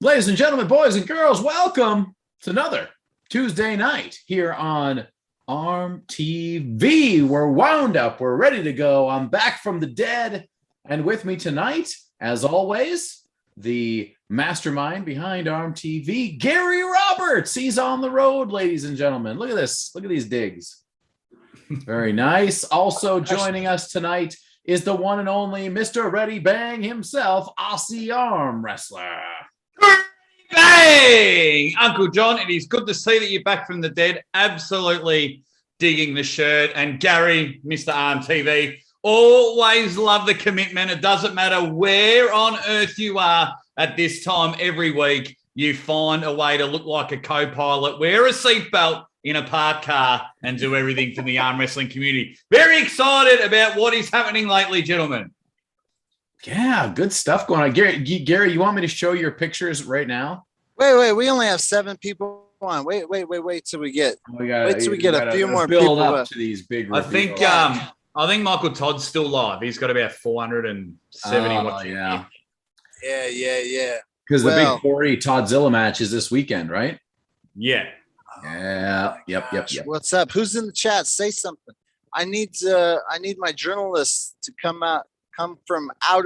Ladies and gentlemen, boys and girls, welcome to another Tuesday night here on ARMTV. We're wound up. We're ready to go. I'm back from the dead. And with me tonight, as always, the mastermind behind ARMTV, Gary Roberts. He's on the road, ladies and gentlemen. Look at this. Look at these digs. Very nice. Also joining us tonight is the one and only Mr. Ready Bang himself, Aussie arm wrestler. Bang! Uncle John, it is good to see that you're back from the dead. Absolutely digging the shirt. And Gary, Mr. ARMTV, always love the commitment. It doesn't matter where on earth you are at this time every week, you find a way to look like a co-pilot, wear a seatbelt in a parked car, and do everything for the arm wrestling community. Very excited about what is happening lately, gentlemen. Yeah, good stuff going on. Gary, you want me to show your pictures right now? Wait. We only have 7 people on. Wait till we get. Wait till we get a few more build people up to these big reveals. I think Michael Todd's still live. He's got about 470 watching. Yeah. Because the big 40 Toddzilla match is this weekend, right? Yeah. Yeah. Yep. What's up? Who's in the chat? Say something. I need my journalists to come from out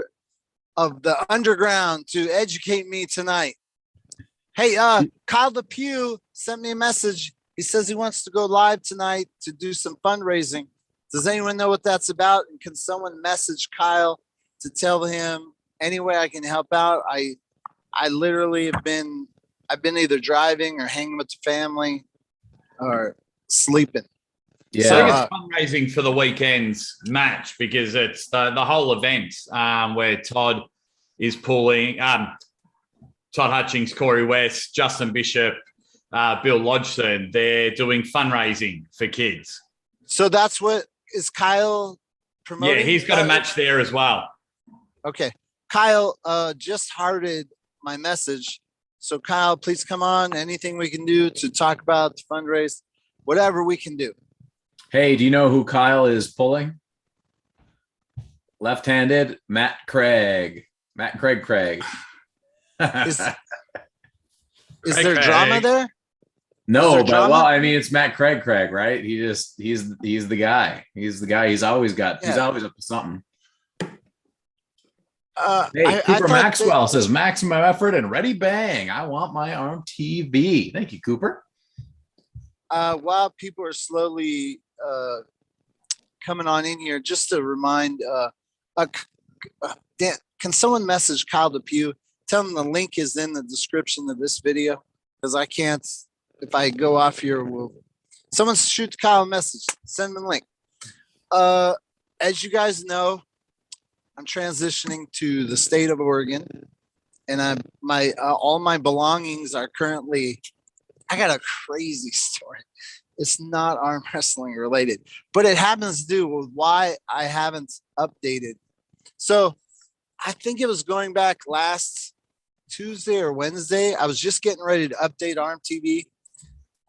of the underground to educate me tonight. Hey, Kyle DePew sent me a message. He says he wants to go live tonight to do some fundraising. Does anyone know what that's about? And can someone message Kyle to tell him any way I can help out? I literally I've been either driving or hanging with the family or sleeping. Yeah, so it's fundraising for the weekend's match because it's the whole event where Todd is pulling Todd Hutchings, Corey West, Justin Bishop, Bill Lodgson. They're doing fundraising for kids. So that's what is Kyle promoting? Yeah, he's got a match there as well. Okay. Kyle just hearted my message. So Kyle, please come on. Anything we can do to talk about the fundraise, whatever we can do. Hey, do you know who Kyle is pulling? Left-handed, Matt Craig. Is there drama there? No, but well, I mean, it's Matt Craig, right? He's the guy. He's the guy. He's always up to something. Hey, Cooper Maxwell says maximum effort and ready bang. I want my ARMTV. Thank you, Cooper. While people are slowly coming on in here, just to remind, can someone message Kyle DePew? Tell him the link is in the description of this video because I can't. If I go off here, someone shoot Kyle a message. Send him a link. As you guys know, I'm transitioning to the state of Oregon, and all my belongings are currently. I got a crazy story. It's not arm wrestling related, but it happens to do with why I haven't updated. So I think it was going back last Tuesday or Wednesday. I was just getting ready to update ARMTV.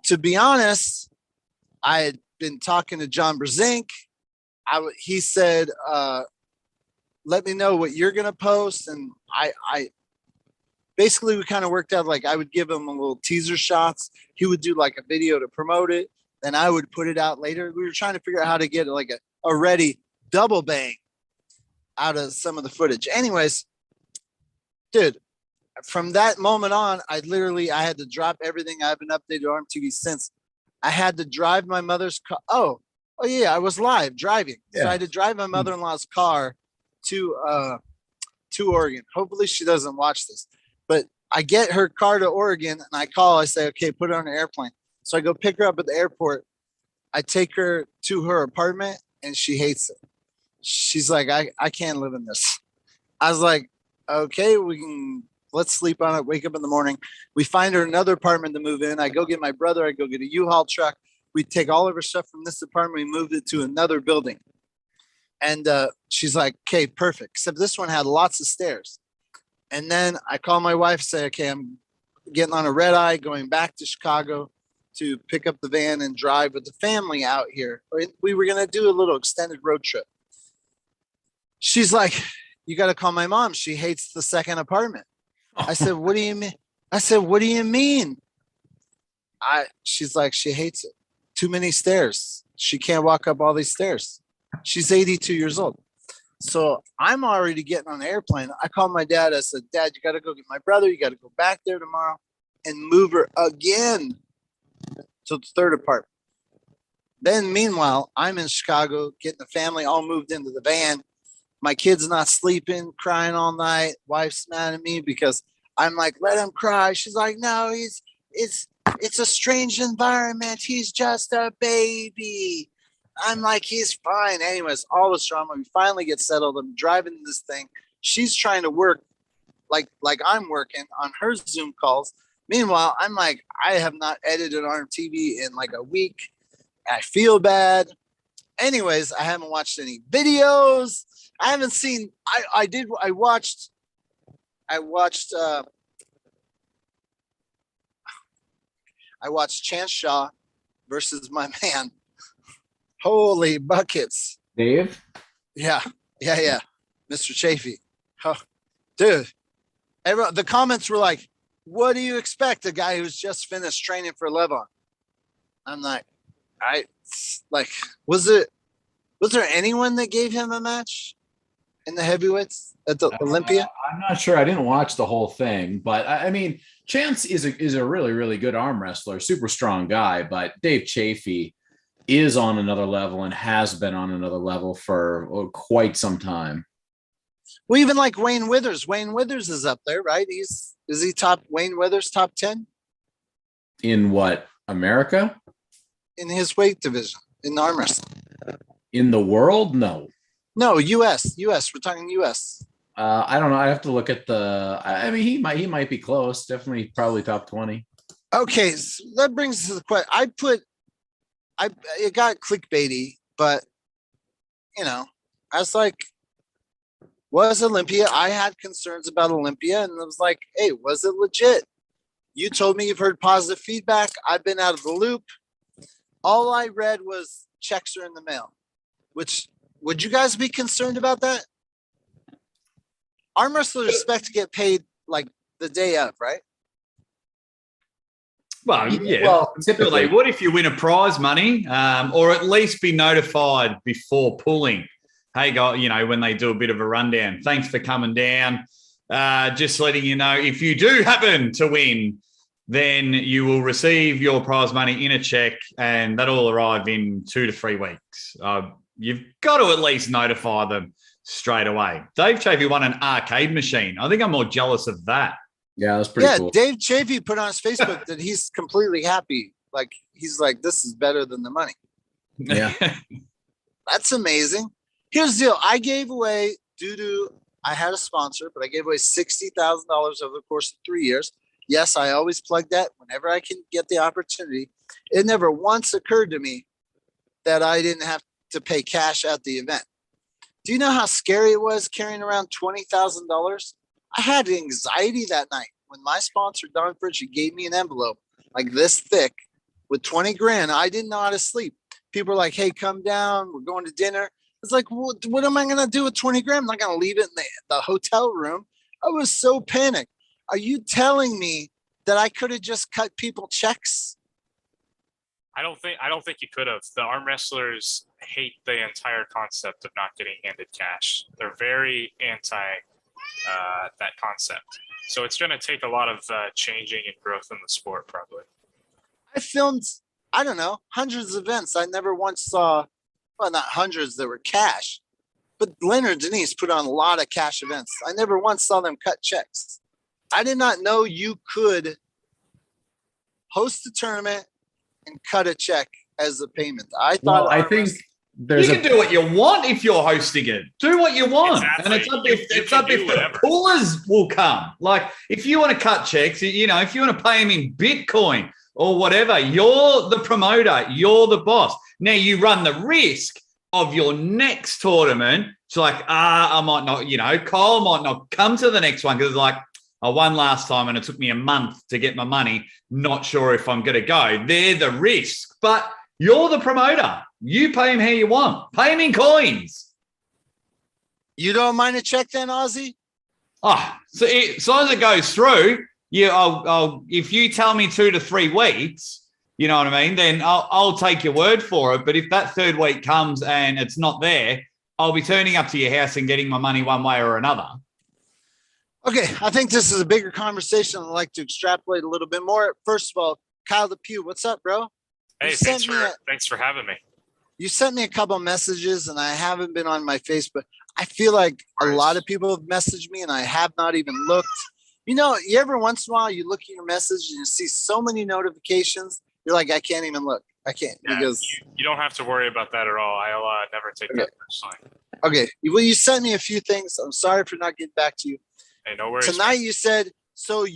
To be honest, I had been talking to John Brezink. He said, let me know what you're going to post. And I basically, we kind of worked out, like I would give him a little teaser shots. He would do like a video to promote it. Then I would put it out later. We were trying to figure out how to get like a ready double bang out of some of the footage. Anyways, dude, from that moment on, I had to drop everything. I haven't updated ARMTV since. I had to drive my mother's car. Oh yeah, I was live driving. Yeah. So I had to drive my mother-in-law's car to Oregon. Hopefully she doesn't watch this. But I get her car to Oregon and I say, okay, put her on an airplane. So I go pick her up at the airport. I take her to her apartment and she hates it. She's like, I can't live in this. I was like, okay, let's sleep on it. Wake up in the morning. We find her another apartment to move in. I go get my brother. I go get a U-Haul truck. We take all of her stuff from this apartment. We moved it to another building. And she's like, okay, perfect. Except this one had lots of stairs. And then I call my wife, say, okay, I'm getting on a red eye, going back to Chicago to pick up the van and drive with the family out here. We were going to do a little extended road trip. She's like, you got to call my mom. She hates the second apartment. I said, what do you mean? I said, what do you mean? She's like, she hates it. Too many stairs. She can't walk up all these stairs. She's 82 years old. So I'm already getting on the airplane. I called my dad. I said, Dad, you got to go get my brother. You got to go back there tomorrow and move her again to the third apartment. Then meanwhile, I'm in Chicago getting the family all moved into the van. My kid's not sleeping, crying all night. Wife's mad at me because I'm like, let him cry. She's like, no, it's a strange environment. He's just a baby. I'm like, he's fine. Anyways, all this drama. We finally get settled. I'm driving this thing. She's trying to work like I'm working on her Zoom calls. Meanwhile, I'm like, I have not edited ARMTV in like a week. I feel bad. Anyways, I haven't watched any videos. I haven't seen. I watched Chance Shaw versus my man. Holy buckets. Dave? Yeah. Mr. Chafee. Oh, dude. The comments were like, what do you expect? A guy who's just finished training for Levon. I'm like, was there anyone that gave him a match in the heavyweights at the Olympia? I'm not sure. I didn't watch the whole thing, but I mean, Chance is a really, really good arm wrestler, super strong guy, but Dave Chafee is on another level and has been on another level for quite some time. Well, even like Wayne Withers. Wayne Withers is up there, right? Is he Wayne Withers top 10? In what, America? In his weight division, in arm wrestling. In the world? No. No, US. We're talking US. I don't know. I have to look at I mean, he might be close. Definitely, probably top 20. Okay, so that brings us to the question. It got clickbaity, but I was like, was Olympia? I had concerns about Olympia, and I was like, hey, was it legit? You told me you've heard positive feedback. I've been out of the loop. All I read was checks are in the mail. Which, would you guys be concerned about that? Arm wrestlers expect to get paid like the day of, right? Well, yeah. Well, typically, what if you win a prize money, or at least be notified before pulling? Hey, guys, when they do a bit of a rundown. Thanks for coming down. Just letting you know, if you do happen to win, then you will receive your prize money in a check, and that'll arrive in 2 to 3 weeks. You've got to at least notify them straight away. Dave Chafee won an arcade machine. I think I'm more jealous of that. Yeah, that's pretty cool. Dave Chafee put on his Facebook that he's completely happy. Like, he's like, this is better than the money. Yeah. That's amazing. Here's the deal. I gave away, I had a sponsor, but I gave away $60,000 over the course of 3 years. Yes, I always plug that whenever I can get the opportunity. It never once occurred to me that I didn't have to pay cash at the event. Do you know how scary it was carrying around $20,000? I had anxiety that night when my sponsor, Don Fritchie, gave me an envelope like this thick with 20 grand. I didn't know how to sleep. People were like, hey, come down. We're going to dinner. It's like, what am I going to do with 20 grand? I'm not going to leave it in the hotel room. I was so panicked. Are you telling me that I could have just cut people checks? I don't think you could have. The arm wrestlers hate the entire concept of not getting handed cash. They're very anti that concept. So it's going to take a lot of changing and growth in the sport, probably. I filmed, I don't know, hundreds of events. I never once saw, well, not hundreds that were cash, but Leonard Denise put on a lot of cash events. I never once saw them cut checks. I did not know you could host a tournament and cut a check as a payment. I thought. Well, I think you can do what you want if you're hosting it. Do what you want. Exactly. And it's up if the pullers will come. Like, if you want to cut checks, if you want to pay them in Bitcoin or whatever, you're the promoter. You're the boss. Now, you run the risk of your next tournament. It's like, I might not, Kyle might not come to the next one because it's like, I won last time and it took me a month to get my money. Not sure if I'm going to go. They're the risk. But you're the promoter. You pay him how you want. Pay him in coins. You don't mind a check then, Ozzy? Oh, so as long as it goes through, Yeah, I'll if you tell me 2 to 3 weeks, you know what I mean, then I'll take your word for it. But if that third week comes and it's not there, I'll be turning up to your house and getting my money one way or another. Okay, I think this is a bigger conversation. I'd like to extrapolate a little bit more. First of all, Kyle DePew, what's up, bro? Hey, thanks for having me. You sent me a couple of messages, and I haven't been on my Facebook. I feel like a lot of people have messaged me, and I have not even looked. You know, every once in a while, you look at your message, and you see so many notifications. You're like, I can't even look. I can't because you don't have to worry about that at all. I'll never take that personally. Okay, well, you sent me a few things. I'm sorry for not getting back to you. Hey, no worries. Tonight you said so.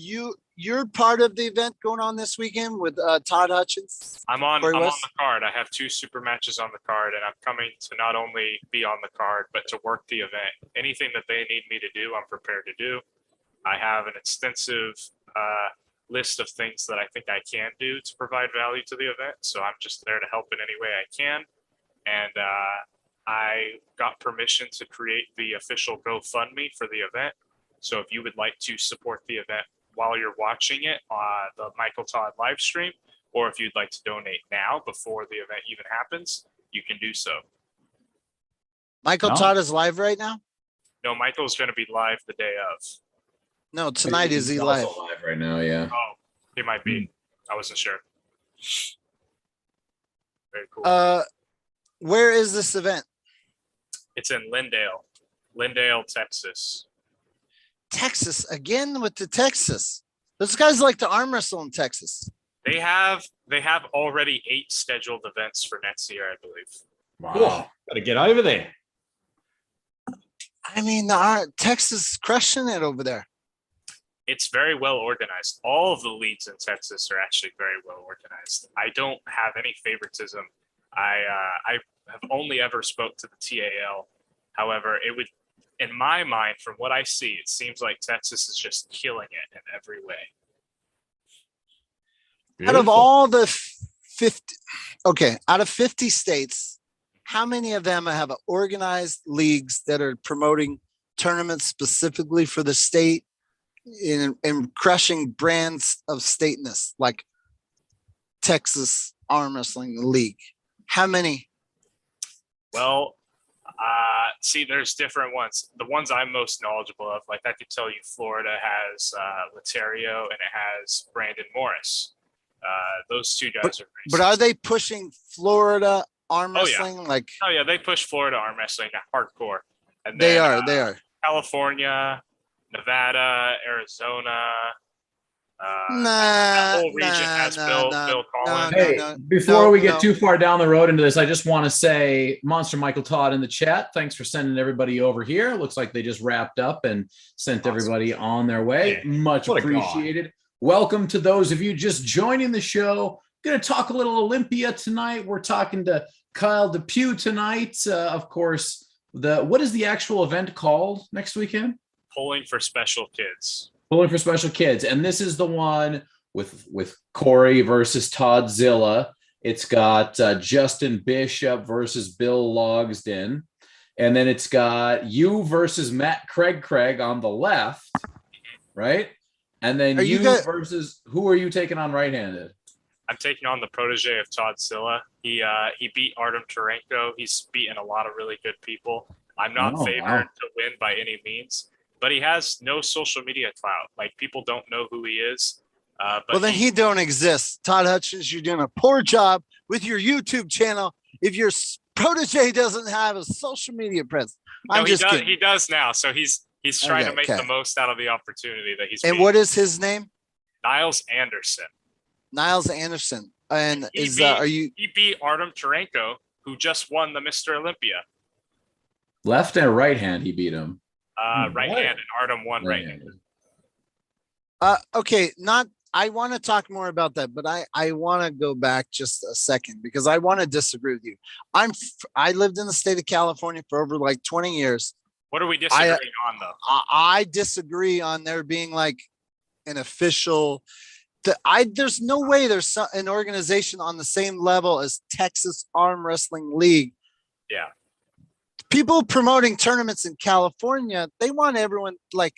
You're part of the event going on this weekend with Todd Hutchins. I'm on the card. I have 2 super matches on the card, and I'm coming to not only be on the card but to work the event. Anything that they need me to do, I'm prepared to do. I have an extensive list of things that I think I can do to provide value to the event. So I'm just there to help in any way I can. And I got permission to create the official GoFundMe for the event. So if you would like to support the event while you're watching it on the Michael Todd live stream, or if you'd like to donate now before the event even happens, you can do so. Michael Todd is live right now? No, Michael's going to be live the day of. No, tonight is he live? Live right now, yeah. Oh, he might be. I wasn't sure. Very cool. Where is this event? It's in Lindale, Texas. Texas again with the Texas. Those guys like to arm wrestle in Texas. They have already 8 scheduled events for next year, I believe. Wow, got to get over there. I mean, Texas is crushing it over there. It's very well organized. All of the leagues in Texas are actually very well organized. I don't have any favoritism. I have only ever spoke to the TAL. However, it would, in my mind, from what I see, it seems like Texas is just killing it in every way. Out of all the 50 states, how many of them have organized leagues that are promoting tournaments specifically for the state and crushing brands of stateness like Texas Arm Wrestling League? How many? Well, see, there's different ones. The ones I'm most knowledgeable of, like I could tell you, Florida has Laterio and it has Brandon Morris. Those 2 guys are. But are they pushing Florida arm wrestling? Oh yeah, they push Florida arm wrestling hardcore. And they then, are. California, Nevada, Arizona. That whole region has Bill Callin. Before we get too far down the road into this, I just want to say, Monster Michael Todd in the chat, thanks for sending everybody over here. Looks like they just wrapped up and sent everybody on their way. Much appreciated. Welcome to those of you just joining the show. Going to talk a little Olympia tonight. We're talking to Kyle DePew tonight. Of course, what is the actual event called next weekend? Pulling for Special Kids. Pulling for Special Kids. And this is the one with Corey versus Toddzilla. It's got Justin Bishop versus Bill Logsden. And then it's got you versus Matt Craig on the left, right? And then versus, who are you taking on right-handed? I'm taking on the protege of Toddzilla. He beat Artem Tarenko. He's beaten a lot of really good people. I'm not favored to win by any means, but he has no social media clout. Like, people don't know who he is. But then he don't exist. Todd Hutchins, you're doing a poor job with your YouTube channel if your protege doesn't have a social media presence. He does now. So he's trying to make the most out of the opportunity that he's. And what is his name? Niles Anderson. Niles Anderson. And he beat Artem Tarenko, who just won the Mr. Olympia. Left and right hand, he beat him. Right hand, and Artem won right hand. Okay, I want to talk more about that, but I want to go back just a second because I want to disagree with you. I lived in the state of California for over like 20 years. What are we disagreeing on, though? I disagree on there being like an official. There's no way there's an organization on the same level as Texas Arm Wrestling League. Yeah. People promoting tournaments in California, they want everyone like.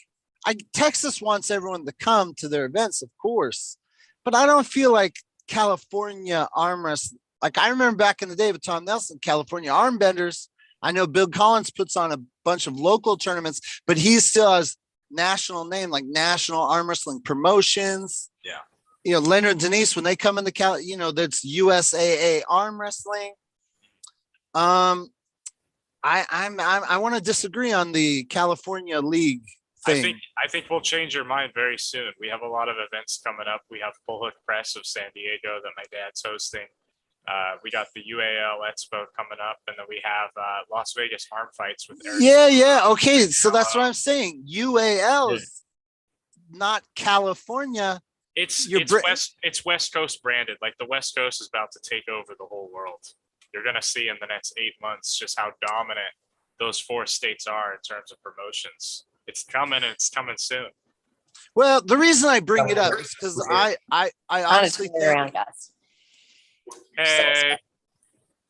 Texas wants everyone to come to their events, of course, but I don't feel like California arm wrestling. Like I remember back in the day with Tom Nelson, California arm benders. I know Bill Collins puts on a bunch of local tournaments, but he still has national name, like National Arm Wrestling Promotions. Yeah. You know, Leonard Denise, when they come into that's USAA arm wrestling. I want to disagree on the California League thing. I think we'll change your mind very soon. We have a lot of events coming up. We have Bullhook Press of San Diego that my dad's hosting. We got the UAL Expo coming up, and then we have Las Vegas Arm Fights with Eric. Yeah. Okay, so that's what I'm saying. UAL is not California. It's West Coast branded. Like the West Coast is about to take over the whole world. You're gonna see in the next 8 months just how dominant those 4 states are in terms of promotions. It's coming, and it's coming soon. Well, the reason I bring it up is because I honestly think. Around, guys. Hey,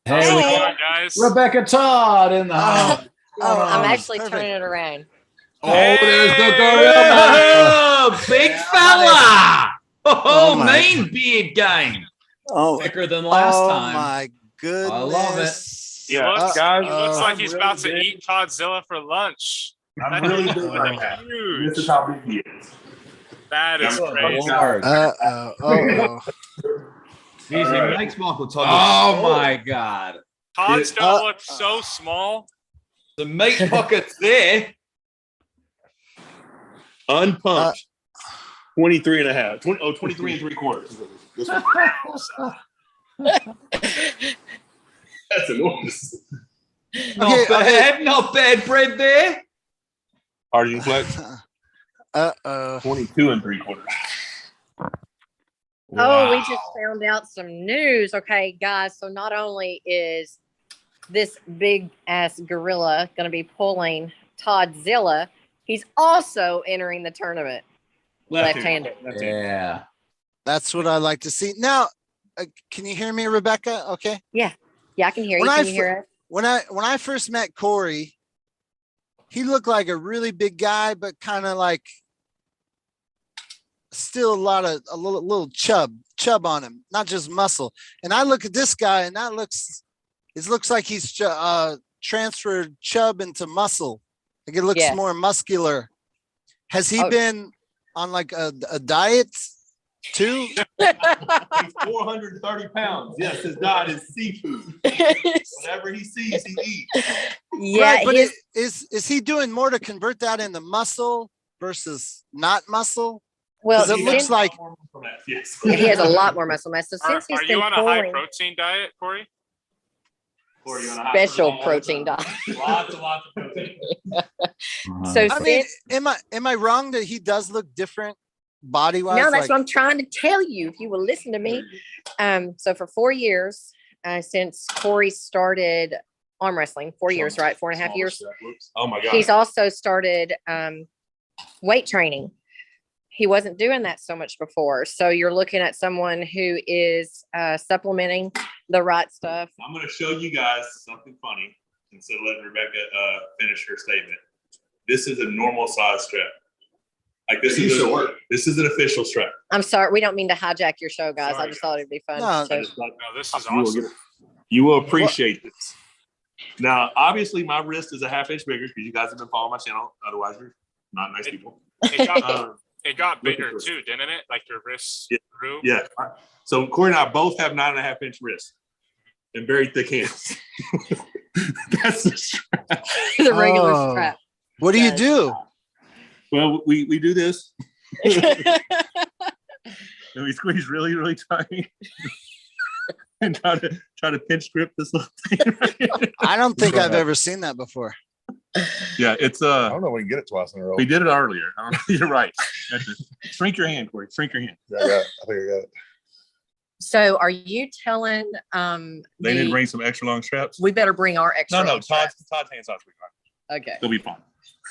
Hey, we Come got on, guys. Rebecca Todd in the house. I'm actually perfect. turning it around. Oh, there's the gorilla. Oh, big fella. Oh, my. Mean beard game. Oh, Thicker than last oh time. my goodness! I love it. He looks, guys, he looks like I'm he's really about to big. eat Todzilla for lunch. I'm That really dude's big right now. huge. This is how big he is. That is Good crazy. Lord. He makes Michael Todd. Oh my God. Todd's gonna look so small. The meat pockets there. Unpumped. 23 and a half. 23 and 3/4. This one. That's enormous. Not bad bread there. Arjun Flex, 22 and 3/4. Oh, we just found out some news. Okay, guys. So not only is this big ass gorilla going to be pulling Todzilla, he's also entering the tournament left-handed. Yeah. That's what I like to see. Now, can you hear me, Rebecca? Okay. Yeah, I can hear you. When Can you hear us? When I first met Corey, he looked like a really big guy, but kind of like still a little chub on him, not just muscle. And I look at this guy, and it looks like he's transferred chub into muscle. Like it looks more muscular. Has he been on like a diet too? He's 430 pounds. Yes, his diet is seafood. Whatever he sees, he eats. Yeah, right, but is he doing more to convert that into muscle versus not muscle? well, it looks like Yes. he has a lot more muscle mass. So since he's Are been you on a high pulling protein diet, Corey? Or you're on a high special protein. protein diet. Lots of protein. So I mean, am I wrong that he does look different body wise? no, that's what I'm trying to tell you. If you will listen to me. So for 4 years, since Corey started arm wrestling, 4 years, right? 4.5 years. Oh my God. He's also started weight training. He wasn't doing that so much before. So you're looking at someone who is supplementing the right stuff. I'm going to show you guys something funny instead of letting Rebecca finish her statement. This is a normal size strap. Like this is an official strap. I'm sorry. We don't mean to hijack your show, guys. Sorry, I just thought it'd be fun. No, So- No, this is awesome. You will appreciate this. Now, obviously, my wrist is a half-inch bigger because you guys have been following my channel. Otherwise, you're not nice people. It got bigger too, didn't it? Like your wrists grew. Yeah. So Corey and I both have 9.5-inch wrists and very thick hands. That's the strap. the regular Oh. strap. What do you do? Well, we do this and we squeeze really, really tight and try to pinch grip this little thing. Right here. I don't think I've ever seen that before. Yeah, it's I don't know. We can get it twice in a row. we did it earlier. You're right. Shrink your hand, Corey. Shrink your hand. Yeah, I think I got it. So are you telling They didn't bring some extra long straps. we better bring our extra No, long straps. Todd's hands off. Okay. They'll be fine.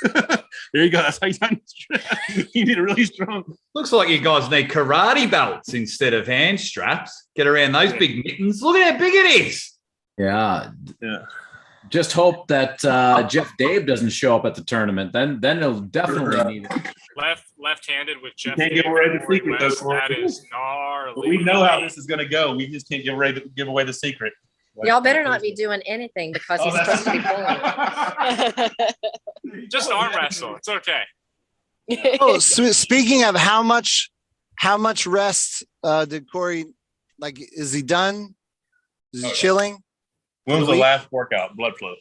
There you go. That's how you tighten the strap. You need a really strong. Looks like you guys need karate belts instead of hand straps. Get around those big mittens. Look at how big it is. Yeah. Yeah. Just hope that Jeff Dave doesn't show up at the tournament. Then he'll definitely need it. Left-handed with Jeff. Can't give away the secret, though, Corey. That is gnarly. But we know how this is going to go. We just can't give away the secret. Y'all better not be doing anything because he's supposed to be pulling. Just arm wrestle. It's okay. Oh, so speaking of how much rest did Corey, like, is he done? Is he chilling? When was the last workout? Blood flow.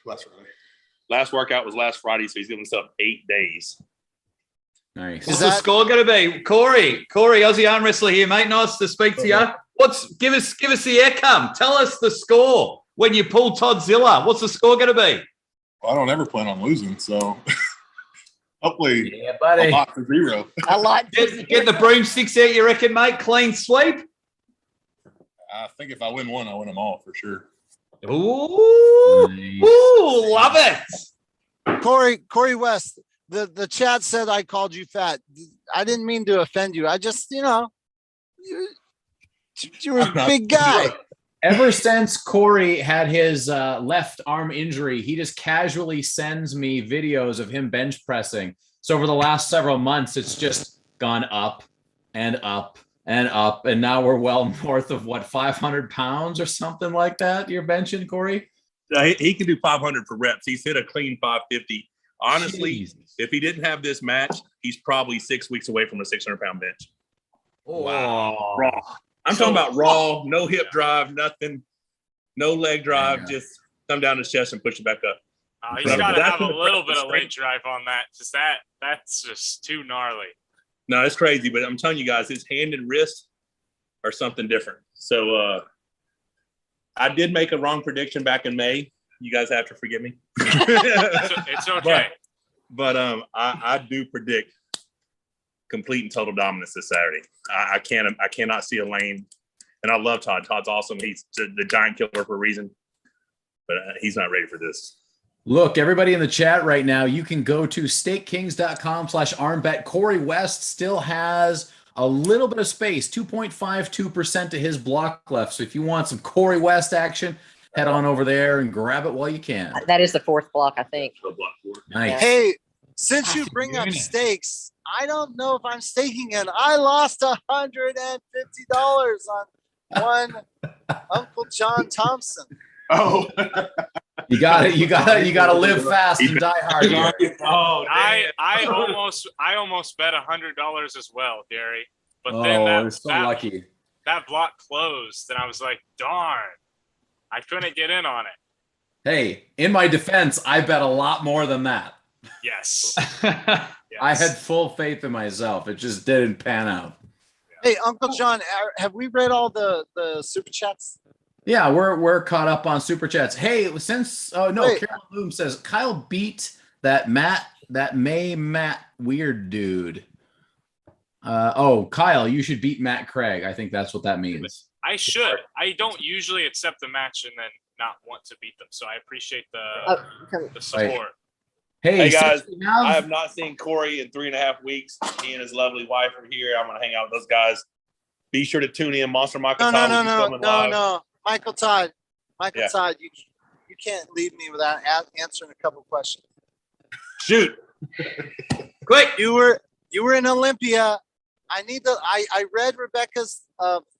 Last Friday. Last workout was last Friday, so he's giving himself 8 days. Nice. What's the score going to be? Corey, Aussie arm wrestler here, mate. Nice to speak to you. Give us the outcome. Tell us the score when you pull Toddzilla. What's the score going to be? Well, I don't ever plan on losing, so hopefully buddy. a lot for 0. A lot. Get the broomsticks out, you reckon, mate? Clean sweep? I think if I win one, I win them all for sure. Ooh, Nice. ooh, love it. Corey West, the chat said I called you fat. I didn't mean to offend you. I just, you're a big guy. Ever since Corey had his left arm injury, he just casually sends me videos of him bench pressing. So over the last several months, it's just gone up and up and up. And now we're well north of 500 pounds or something like that. You're benching, Corey? He can do 500 for reps. He's hit a clean 550. Honestly, Jesus. if he didn't have this match, he's probably 6 weeks away from a 600-pound bench. Wow. Raw. I'm talking about raw, no hip drive, nothing, no leg drive, just come down his chest and push it back up. He's got to have a little bit of leg drive on that. Just that's just too gnarly. No, it's crazy, but I'm telling you guys, his hand and wrist are something different. So I did make a wrong prediction back in May. You guys have to forgive me. It's okay. But I do predict complete and total dominance this Saturday. I cannot see a lane, and I love Todd. Todd's awesome. He's the giant killer for a reason, but he's not ready for this. Look, everybody in the chat right now, you can go to stakekings.com/armbet. Corey West still has a little bit of space, 2.52% to his block left. So if you want some Corey West action, head on over there and grab it while you can. That is the 4th block, I think. Nice. Hey, since you bring up stakes, I don't know if I'm staking it. I lost $150 on one Uncle John Thompson. Oh, You got to live fast and die hard. Gary. Oh, I almost bet $100 as well, Gary. But then I was so lucky. That block closed, and I was like, darn, I couldn't get in on it. Hey, in my defense, I bet a lot more than that. Yes. I had full faith in myself. It just didn't pan out. Hey, Uncle John, have we read all the super chats? Yeah, we're caught up on super chats. Hey, since Carol Bloom says Kyle beat that Matt weird dude. Kyle, you should beat Matt Craig. I think that's what that means. I should. I don't usually accept the match and then not want to beat them. So I appreciate the support. Right. Hey guys, I have not seen Corey in 3.5 weeks. He and his lovely wife are here. I'm going to hang out with those guys. Be sure to tune in. Monster Michael Todd. No. Michael Todd, Todd, you can't leave me without answering a couple questions. Shoot. Quick. You were in Olympia. I read Rebecca's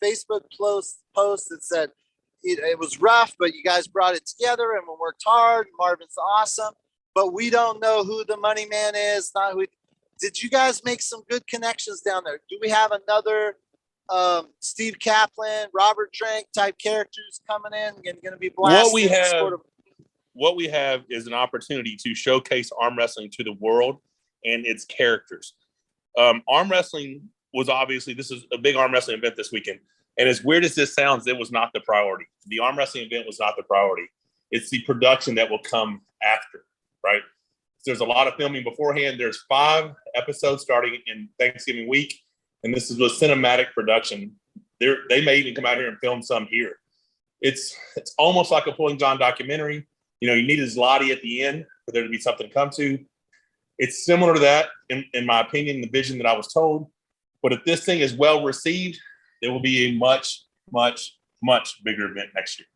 Facebook post that said it was rough, but you guys brought it together and we worked hard. Marvin's awesome, but we don't know who the money man is. Not who. Did you guys make some good connections down there? Do we have another Steve Kaplan, Robert Trank type characters coming in and going to be blasting? What we have is an opportunity to showcase arm wrestling to the world and its characters. Arm wrestling was obviously, this is a big arm wrestling event this weekend. And as weird as this sounds, it was not the priority. The arm wrestling event was not the priority. It's the production that will come after, right? So there's a lot of filming beforehand. There's 5 episodes starting in Thanksgiving week. And this is a cinematic production. They may even come out here and film some here. It's almost like a Pulling John documentary. You need a Zlotty at the end for there to be something to come to. It's similar to that, in my opinion, the vision that I was told. But if this thing is well received, there will be a much, much, much bigger event next year.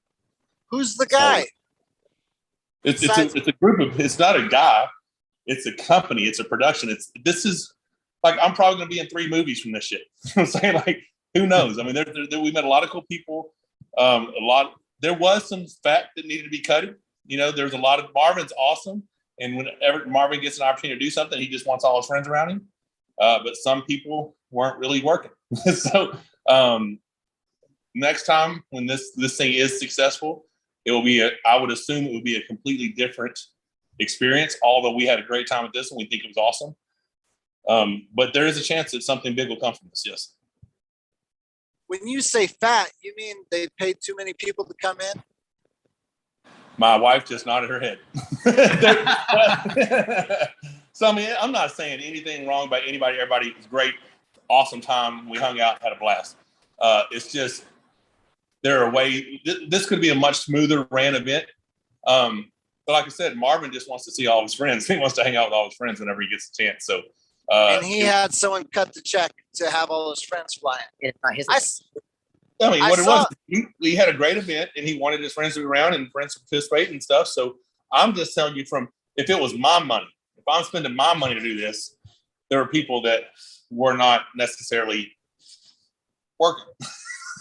Who's the guy? It's a group of. It's not a guy. It's a company. It's a production. This is like I'm probably going to be in 3 movies from this shit. I'm saying, like, who knows? I mean, we met a lot of cool people. There was some fat that needed to be cut. You know, there's a lot of Marvin's awesome, and whenever Marvin gets an opportunity to do something, he just wants all his friends around him. But some people weren't really working. So next time when this thing is successful, it will be. I would assume it would be a completely different experience. Although we had a great time with this and we think it was awesome. But there is a chance that something big will come from this. Yes. When you say fat, you mean they paid too many people to come in? My wife just nodded her head. So, I mean, I'm not saying anything wrong by anybody. Everybody was great. Awesome time. We hung out, had a blast. It's just there are ways. This could be a much smoother ran event. But like I said, Marvin just wants to see all his friends. He wants to hang out with all his friends whenever he gets a chance. So, and he had someone cut the check to have all his friends fly in. It's not his. We had a great event, and he wanted his friends to be around and friends to participate and stuff. So I'm just telling you, if it was my money, if I'm spending my money to do this, there are people that were not necessarily working.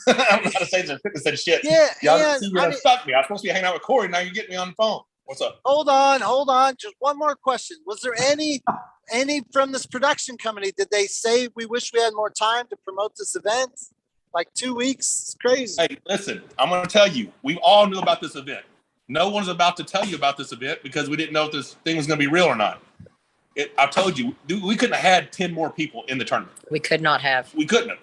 I'm not to say they're fitness and shit. Yeah, Y'all stuck me. I was supposed to be hanging out with Corey. Now you get me on the phone. What's up? Hold on. Just one more question. Was there any from this production company? Did they say we wish we had more time to promote this event? Like 2 weeks? It's crazy. Hey, listen, I'm going to tell you, we all knew about this event. No one's about to tell you about this event because we didn't know if this thing was going to be real or not. I told you, we couldn't have had 10 more people in the tournament. We could not have. We couldn't have.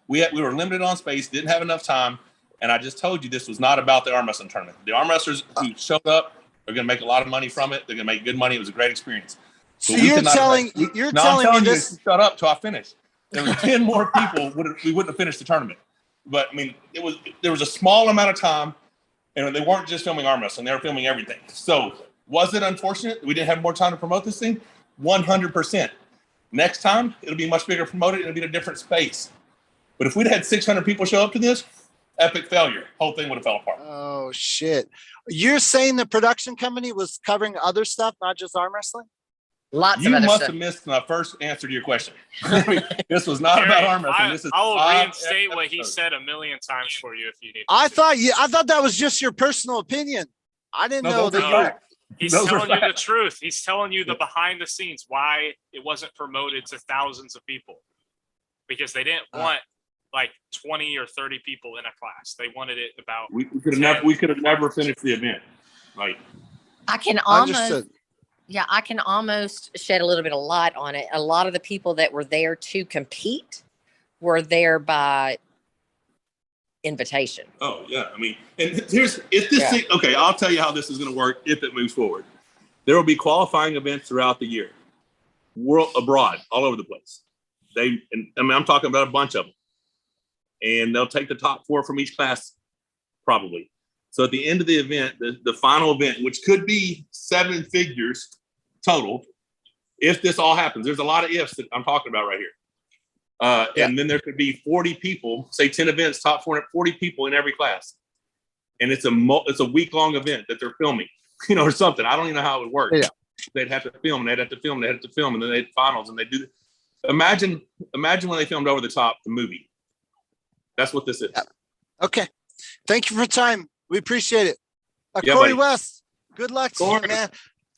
We were limited on space, didn't have enough time. And I just told you this was not about the arm wrestling tournament. The arm wrestlers who showed up are going to make a lot of money from it. They're going to make good money. It was a great experience. So you're telling me this? Shut up till I finish. There was 10 more people. We wouldn't have finished the tournament. But I mean, there was a small amount of time, and they weren't just filming arm wrestling; they were filming everything. So, was it unfortunate we didn't have more time to promote this thing? 100%. Next time, it'll be much bigger promoted. It'll be in a different space. But if we'd had 600 people show up to this, epic failure. Whole thing would have fell apart. Oh shit! You're saying the production company was covering other stuff, not just arm wrestling? Lots of You other must stuff. have missed my first answer to your question. This was not about arm wrestling. I will reinstate what he said a million times for you if you need. I thought that was just your personal opinion. I didn't know that you. He's telling you the truth. He's telling you the behind the scenes why it wasn't promoted to thousands of people, because they didn't want like 20 or 30 people in a class. They wanted it about. We could have never finished the event. Like, I can almost. Understood. Yeah, I can almost shed a little bit of light on it. A lot of the people that were there to compete were there by invitation. Oh yeah, I mean, and thing, okay, I'll tell you how this is going to work if it moves forward. There will be qualifying events throughout the year, abroad, all over the place. I'm talking about a bunch of them, and they'll take the top 4 from each class, probably. So at the end of the event, the final event, which could be 7 figures total, if this all happens, there's a lot of ifs that I'm talking about right here. And then there could be 40 people, say 10 events, top 40 people in every class. And it's a week-long event that they're filming, or something. I don't even know how it would work. Yeah. They'd have to film, and they'd have to film, and then they'd finals, and they do. Imagine when they filmed Over the Top, the movie. That's what this is. Okay. Thank you for your time. We appreciate it. Yeah, Corey buddy. West, good luck to you, man.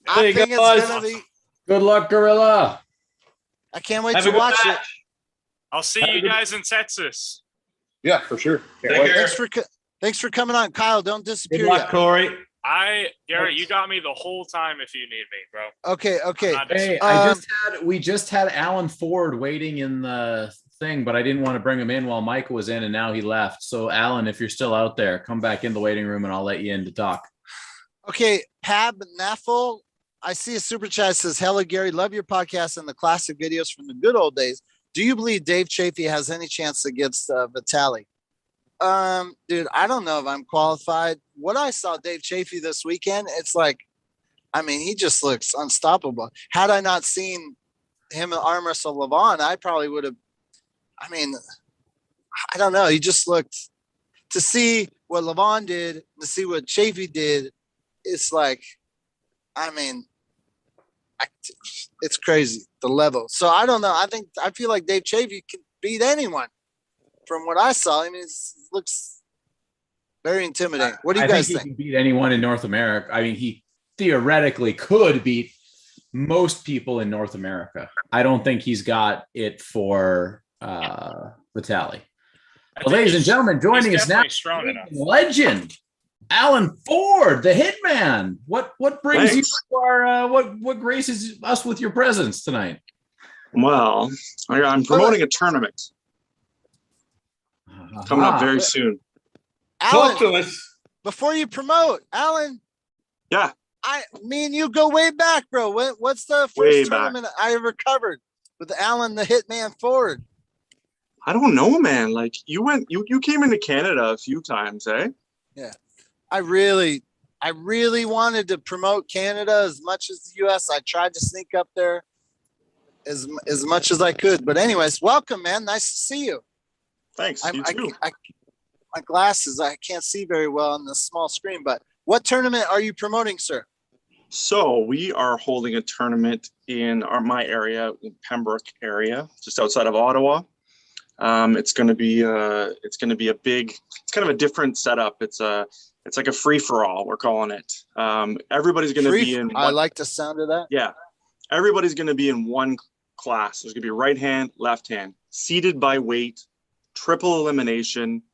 Hey, I think it's going to be. Good luck, Gorilla. I can't wait to watch it. I'll see you guys in Texas. Yeah, for sure. Thanks for coming on, Kyle. Don't disappear Good luck, yet. Corey. Gary, you got me the whole time if you need me, bro. Okay. Hey, we just had Alan Ford waiting in the thing, but I didn't want to bring him in while Michael was in, and now he left. So Alan, if you're still out there, come back in the waiting room and I'll let you in to talk. Okay, Pab Naffle, I see a super chat that says, "Hello, Gary. Love your podcast and the classic videos from the good old days. Do you believe Dave Chafee has any chance against Vitaly?" Dude, I don't know if I'm qualified. What I saw Dave Chafee this weekend, it's like, I mean, he just looks unstoppable. Had I not seen him arm wrestle Levon, I probably would have. I mean, I don't know. He just looked, to see what Levon did, to see what Chafee did. It's like, I mean, it's crazy, the level. So I don't know. I feel like Dave Chavey can beat anyone from what I saw. I mean, it looks very intimidating. What do you guys think? He can beat anyone in North America. I mean, he theoretically could beat most people in North America. I don't think he's got it for Vitaly. Well, ladies and gentlemen, joining us now, legend Alan Ford, the Hitman. What brings you to our what graces us with your presence tonight? Well, I'm promoting a tournament coming up very soon. Alan, Talk to us. before you promote, Alan. Yeah. Me and you go way back, bro. What's the first tournament I ever covered with Alan the Hitman Ford? I don't know, man. Like you came into Canada a few times, eh? Yeah. I really wanted to promote Canada as much as the US. I tried to sneak up there as much as I could. But anyways, welcome, man. Nice to see you. Thanks. You too. My glasses, I can't see very well on this small screen, but what tournament are you promoting, sir? So we are holding a tournament in my area, in Pembroke area, just outside of Ottawa. It's going to be a big. It's kind of a different setup. It's like a free for all. We're calling it. Everybody's going to be in. I like the sound of that. Yeah, everybody's going to be in one class. There's going to be right hand, left hand, seated by weight, triple elimination.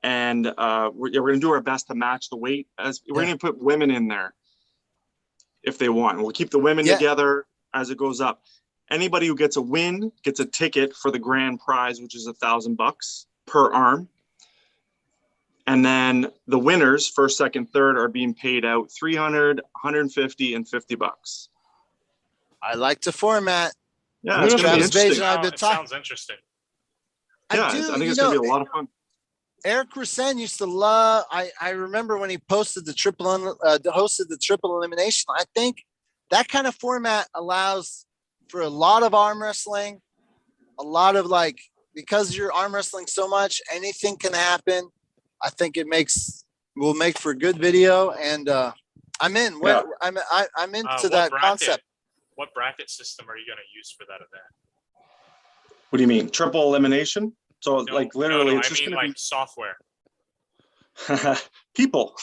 And we're going to do our best to match the weight. As we're going to put women in there if they want. We'll keep the women together as it goes up. Anybody who gets a win gets a ticket for the grand prize, which is $1,000 per arm. And then the winners, first, second, third, are being paid out $300, $150, and $50. I like the format. Yeah, it's going to be interesting. Sounds interesting. Yeah, I think it's going to be a lot of fun. Eric Rosen used to love. I remember when he posted hosted the triple elimination. I think that kind of format allows for a lot of arm wrestling, a lot of because you're arm wrestling so much, anything can happen. I think will make for a good video, and I'm in. I'm into that concept. What bracket system are you going to use for that event? What do you mean, triple elimination? So literally, it's just going to be software. People.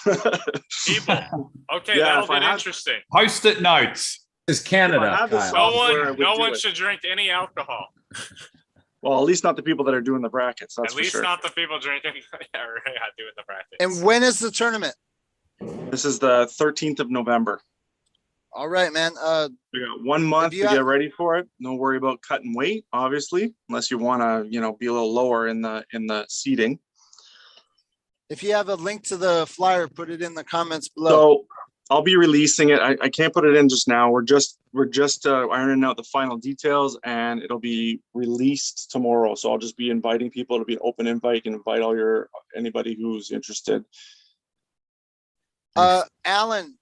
People. Okay, that'll be interesting. Post-it notes. This is Canada. No one should drink any alcohol. Well, at least not the people that are doing the brackets. That's at least for sure. Not the people drinking. Doing the brackets. And when is the tournament? This is the 13th of November. All right, man. We got 1 month to get ready for it. No worry about cutting weight, obviously, unless you want to, be a little lower in the seating. If you have a link to the flyer, put it in the comments below. So I'll be releasing it. I can't put it in just now. We're just ironing out the final details, and it'll be released tomorrow. So I'll just be inviting people. It'll be an open invite. You can invite anybody who's interested. Alan.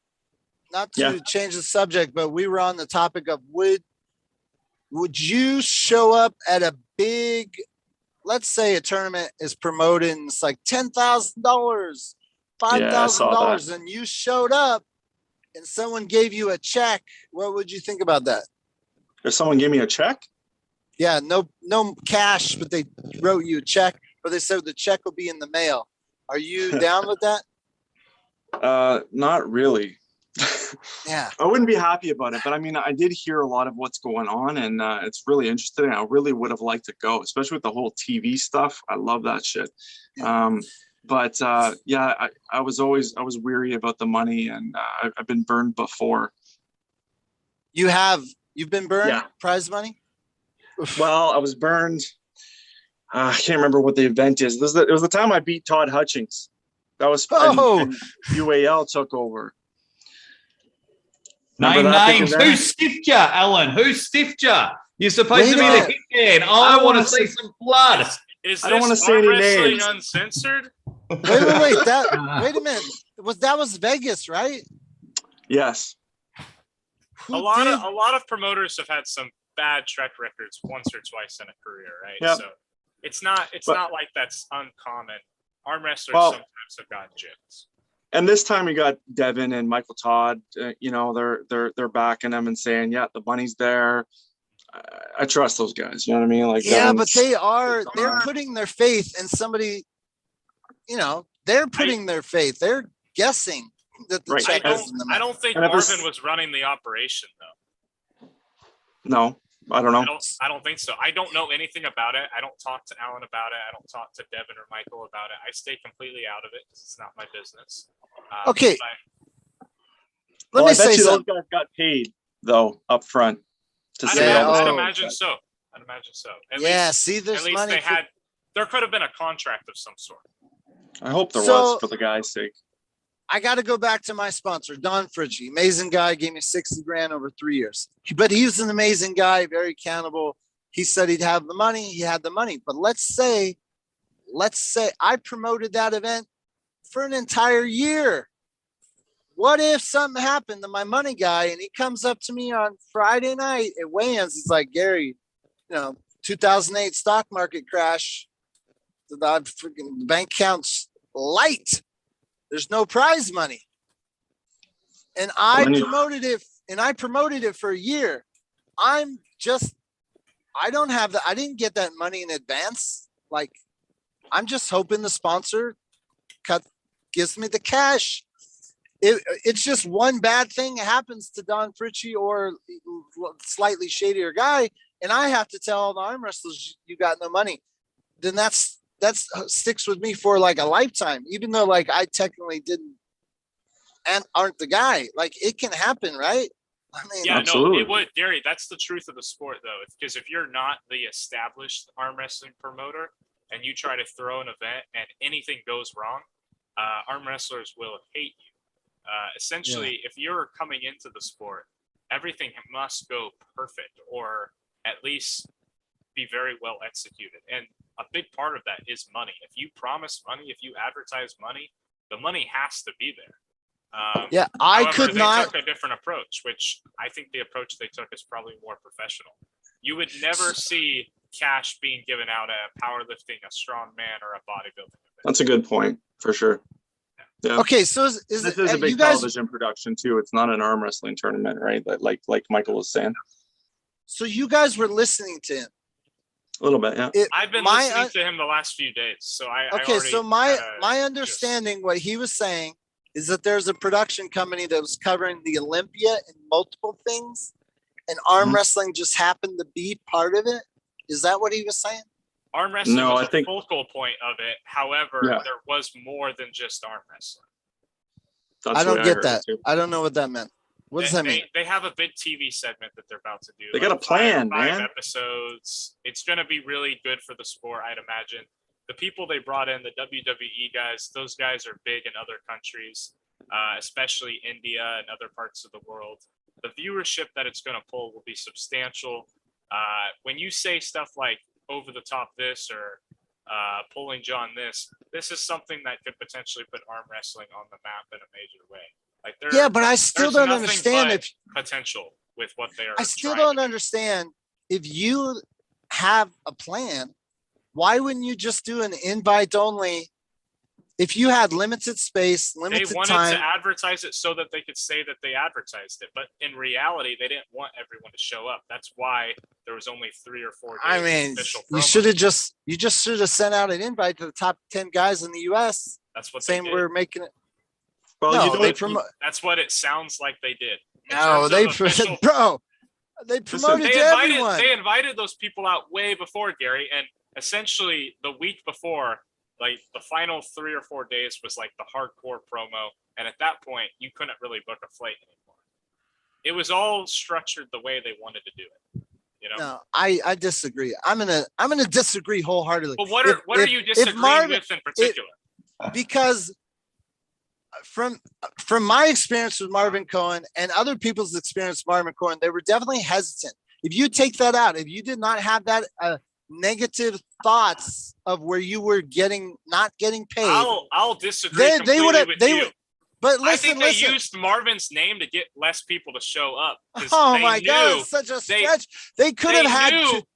Not to change the subject, but we were on the topic of would you show up at a big, let's say a tournament is promoted and it's like $10,000, $5,000, and you showed up and someone gave you a check, what would you think about that? If someone gave me a check? Yeah, no cash, but they wrote you a check, or they said the check will be in the mail. Are you down with that? Not really. Yeah, I wouldn't be happy about it, but I mean, I did hear a lot of what's going on, and it's really interesting. I really would have liked to go, especially with the whole TV stuff. I love that shit. I was weary about the money, and I've been burned before. You've been burned? Yeah. Prize money? Well, I was burned. I can't remember what the event is. It was the time I beat Todd Hutchings. That was and UAL took over. Name names. Who stiffed you, Alan? Who stiffed you? You're supposed to be the hitman. I want to see some blood. Is I don't want to this say arm any wrestling names. uncensored? Wait. Wait a minute. That was Vegas, right? Yes. A lot of promoters have had some bad track records once or twice in a career, right? Yep. So it's not like that's uncommon. Arm wrestlers sometimes have gotten gyms. And this time we got Devin and Michael Todd. You know, they're backing them and saying, yeah, the money's there. I trust those guys. You know what I mean? Like, yeah, but Devin's- they're putting their faith in somebody. You know, they're putting their faith. They're guessing that the Right. check I is in the mail. don't think And if Marvin it's- was running the operation though. No, I don't know. I don't think so. I don't know anything about it. I don't talk to Alan about it. I don't talk to Devin or Michael about it. I stay completely out of it because it's not my business. Okay. but Let Well, me I bet say you something. those guys got paid though up front to I'd, say Yeah, all imagine, this oh. I'd imagine so. I'd imagine so. At Yeah, least, see, there's at least money. they for- had. There could have been a contract of some sort. I hope there So- was for the guy's sake. I got to go back to my sponsor, Don Fritchie. Amazing guy, gave me 60 grand over 3 years. But he's an amazing guy, very accountable. He said he'd have the money. He had the money. But let's say I promoted that event for an entire year. What if something happened to my money guy and he comes up to me on Friday night at weigh-ins? He's like, Gary, 2008 stock market crash. The freaking bank account's light. There's no prize money. And I promoted it for a year. I didn't get that money in advance. Like, I'm just hoping the sponsor gives me the cash. It's just one bad thing happens to Don Fritchie or slightly shadier guy, and I have to tell all the arm wrestlers you got no money. Then that sticks with me for like a lifetime, even though like I technically didn't and aren't the guy. Like, it can happen, right? I mean, Yeah, Absolutely. no, it would, Gary. That's the truth of the sport, though, because if you're not the established arm wrestling promoter and you try to throw an event and anything goes wrong, arm wrestlers will hate you. Essentially, if you're coming into the sport, everything must go perfect, or at least be very well executed. And a big part of that is money. If you promise money, if you advertise money, the money has to be there. yeah, I However, could not. They took a different approach, which I think the approach they took is probably more professional. You would never see cash being given out at powerlifting, a strongman, or a bodybuilding event. That's a good point for sure. Yeah. Okay, so is This it, is a you big guys? television production too. It's not an arm wrestling tournament, right? Like Michael was saying. So you guys were listening to him. A little bit, yeah. I've been My listening to him the last few days, so I Okay, already so had a my gist. understanding, what he was saying is that there's a production company that was covering the Olympia and multiple things, and arm Mhm. wrestling just happened to be part of it. Is that what he was saying? Arm wrestling No, was I think- a focal point of it. However, Yeah. there was more than just arm wrestling. That's I the way don't get heard that. it, too. I don't know what that meant. What does that mean? They have a big TV segment that they're about to do. They got a plan, five man. episodes. It's going to be really good for the sport, I'd imagine. The people they brought in, the WWE guys, those guys are big in other countries, especially India and other parts of the world. The viewership that it's going to pull will be substantial. When you say stuff like over the top this or pulling John this is something that could potentially put arm wrestling on the map in a major way. Like Yeah, but I still there's don't nothing understand but if potential with what they are. I still trying don't to do. understand if you have a plan, why wouldn't you just do an invite only? If you had limited space, They limited wanted time, to advertise it so that they could say that they advertised it, but in reality, they didn't want everyone to show up. That's why there was only 3 or 4 days. I of mean, official you promo. should have just sent out an invite to the top 10 guys in the US That's what saying they did. we're making it. Well, No, you know they what? promote. That's what it sounds like they did. In No, terms they of official- they promoted they to invited everyone. they invited those people out way before, Gary, and essentially the week before, like the final 3 or 4 days was like the hardcore promo, and at that point you couldn't really book a flight anymore. It was all structured the way they wanted to do it. You know. No, I disagree. I'm gonna disagree wholeheartedly. But what are you disagreeing Marvin- with in particular? Because from my experience with Marvin Cohen and other people's experience with Marvin Cohen, they were definitely hesitant. If you take that out, if you did not have that negative thoughts of where you were not getting paid, I'll disagree they completely would have with they you. would. But I listen, think they listen. used Marvin's name to get less people to show up. 'cause Oh they my God, knew- it's such a they- stretch. They could have had knew- to.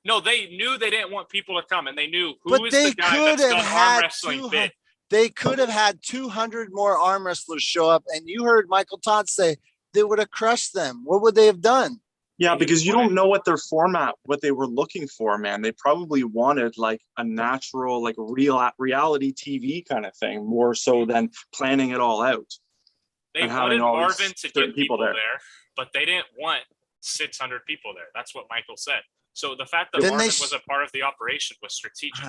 No, they knew they didn't want people to come, and they knew But who is they the guy could that's have done had arm wrestling 200 big. They could have had 200 more arm wrestlers show up, and you heard Michael Todd say they would have crushed them. What would they have done? Yeah, because you don't know what their format, what they were looking for, man. They probably wanted like a natural, like reality TV kind of thing, more so than planning it all out. They wanted Marvin to get people there, but they didn't want 600 people there. That's what Michael said. So the fact that Marvin was a part of the operation was strategic.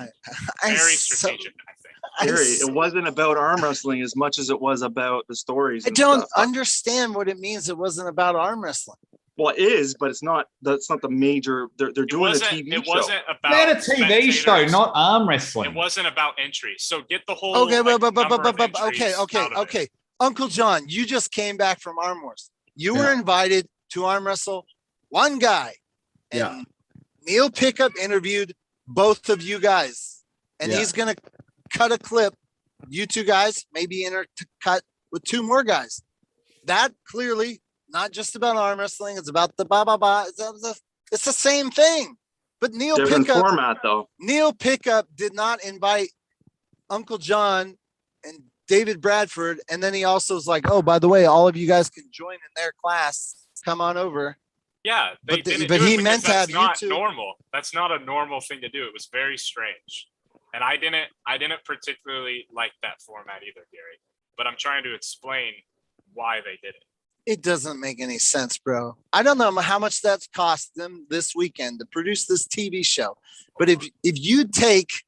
Very strategic, I think. Gary, it wasn't about arm wrestling as much as it was about the stories. I don't understand what it means. It wasn't about arm wrestling. Well, it is, but it's not. That's not the major. They're doing a TV show. It wasn't about a TV show, not arm wrestling. It wasn't about entries. So get the whole. Okay, okay. Uncle John, you just came back from Arm Wars. You were invited to arm wrestle one guy, and Neil Pickup interviewed both of you guys, and he's gonna cut a clip. You two guys, maybe cut with two more guys. That clearly. Not just about arm wrestling. It's about the ba. It's the same thing. But different format though. Neil Pickup did not invite Uncle John and David Bradford. And then he also was like, oh, by the way, all of you guys can join in their class. Come on over. Yeah. But he meant to have you two. Normal. That's not a normal thing to do. It was very strange. And I didn't particularly like that format either, Gary. But I'm trying to explain why they did it. It doesn't make any sense, bro. I don't know how much that's cost them this weekend to produce this TV show. But if you take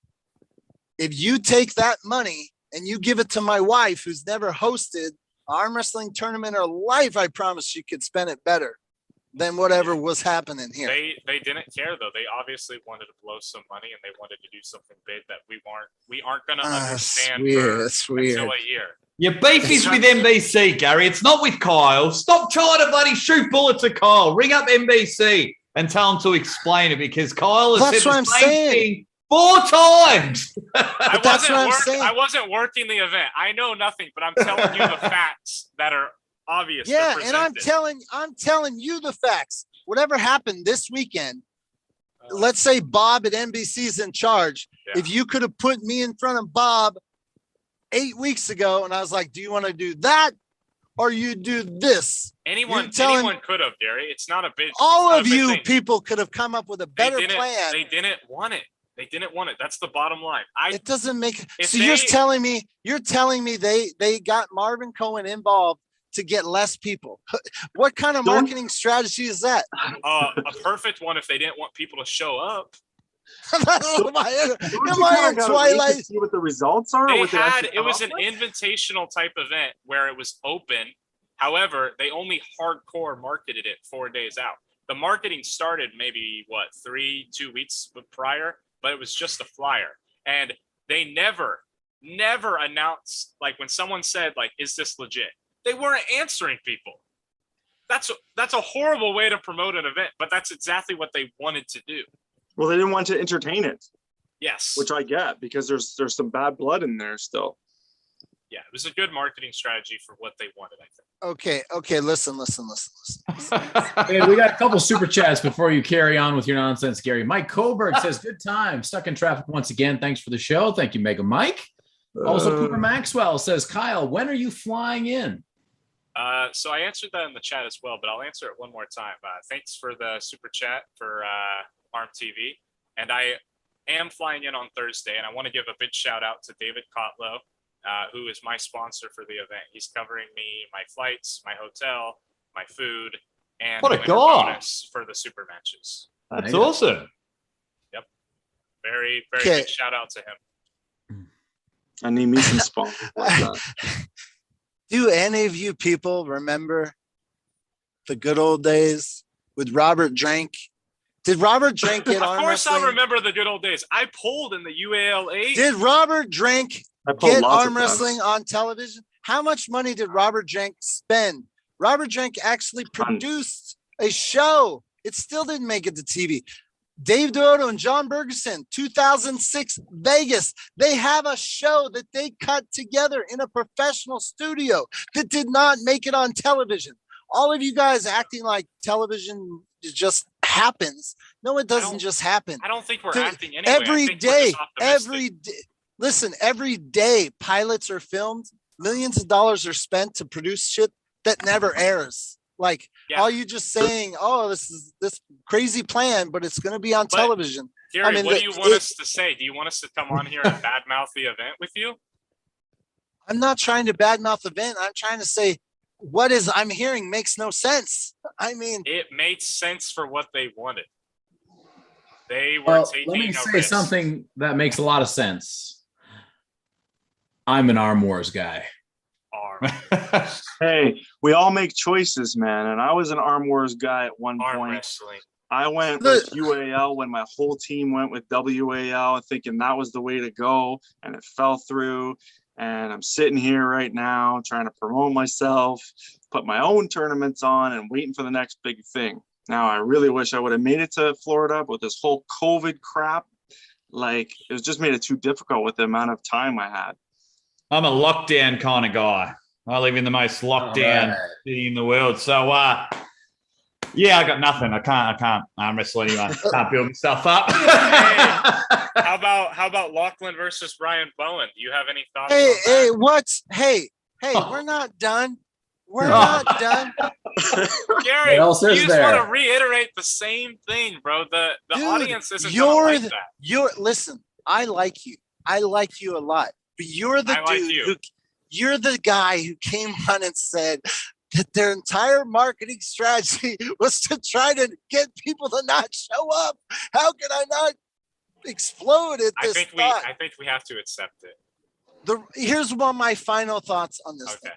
that money and you give it to my wife, who's never hosted an arm wrestling tournament in her life, I promise she could spend it better than whatever was happening here. They didn't care though. They obviously wanted to blow some money and they wanted to do something big that we aren't going to understand until a year. Your beef is with NBC, Gary. It's not with Kyle. Stop trying to bloody shoot bullets at Kyle. Ring up NBC and tell them to explain it because Kyle has said the same thing 4 times. I wasn't working the event. I know nothing, but I'm telling you the facts that are obvious. Yeah, and I'm telling you the facts. Whatever happened this weekend, let's say Bob at NBC's in charge. Yeah. If you could have put me in front of Bob 8 weeks ago, and I was like, do you want to do that or you do this? Anyone could have, Gary. It's not a big. All of you people could have come up with a better plan. They didn't want it. They didn't want it. That's the bottom line. It doesn't make. So you're telling me they got Marvin Cohen involved to get less people. What kind of marketing strategy is that? A perfect one if they didn't want people to show up. Am I on Twilight? See what the results are? It was an invitational type event where it was open. However, they only hardcore marketed it 4 days out. The marketing started maybe 2 weeks prior, but it was just a flyer. And they never announced, like when someone said, like, is this legit? They weren't answering people. That's a horrible way to promote an event, but that's exactly what they wanted to do. Well, they didn't want to entertain it. Yes. Which I get because there's some bad blood in there still. Yeah, it was a good marketing strategy for what they wanted, I think. Okay. Listen. Hey, we got a couple super chats before you carry on with your nonsense, Gary. Mike Koberg says, good time. Stuck in traffic once again. Thanks for the show. Thank you, Mega Mike. Also, Cooper Maxwell says, Kyle, when are you flying in? So I answered that in the chat as well, but I'll answer it one more time. Thanks for the super chat for ARMTV. And I am flying in on Thursday, and I want to give a big shout out to David Kotlow, who is my sponsor for the event. He's covering me my flights, my hotel, my food, and what a bonus for the super matches. That's awesome. Yep. Very, very big shout out to him. I need me some sponsors like that. Do any of you people remember the good old days with Robert Drank? Did Robert Drank get arm wrestling? Of course I remember the good old days. I pulled in the UAL8. Did Robert Drank get arm wrestling on television? How much money did Robert Drank spend? Robert Drank actually produced a show. It still didn't make it to TV. Dave Deodo and John Bergeson, 2006 Vegas. They have a show that they cut together in a professional studio that did not make it on television. All of you guys acting like television just happens. No, it doesn't just happen. I don't think we're acting anyway. Every day. Listen, every day pilots are filmed, millions of dollars are spent to produce shit that never airs. Like, all you just saying, oh, this is this crazy plan, but it's going to be on television. Gary, I mean, what do you want us to say? Do you want us to come on here and badmouth the event with you? I'm not trying to badmouth the event. I'm trying to say what is I'm hearing makes no sense. I mean, it made sense for what they wanted. They were taking let me a say risk. something that makes a lot of sense. I'm an Arm Wars guy. Hey, we all make choices, man. And I was an Arm Wars guy at one point. Wrestling. I went with UAL when my whole team went with WAL, thinking that was the way to go, and it fell through. And I'm sitting here right now trying to promote myself, put my own tournaments on, and waiting for the next big thing. Now, I really wish I would have made it to Florida, but this whole COVID crap, like, it was just made it too difficult with the amount of time I had. I'm a lockdown kind of guy. I live in the most lockdown city in the world. So, yeah, I got nothing. I can't arm wrestle anyone. Can't build myself up. How about Lachlan versus Ryan Bowen? Do you have any thoughts? We're not done. We're not done. Gary, What else you is just there? want to reiterate the same thing, bro. The audience isn't gonna like that. Listen, I like you. I like you a lot. But you're the dude you're the guy who came on and said that their entire marketing strategy was to try to get people to not show up. How can I not explode at this thought? I think we have to accept it. Here's one of my final thoughts on this thing.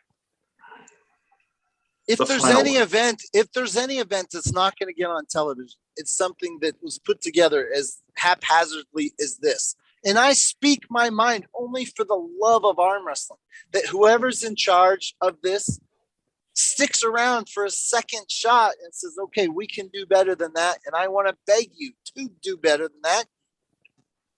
If there's any event that's not going to get on television, it's something that was put together as haphazardly as this. And I speak my mind only for the love of arm wrestling, that whoever's in charge of this sticks around for a second shot and says, okay, we can do better than that. And I want to beg you to do better than that.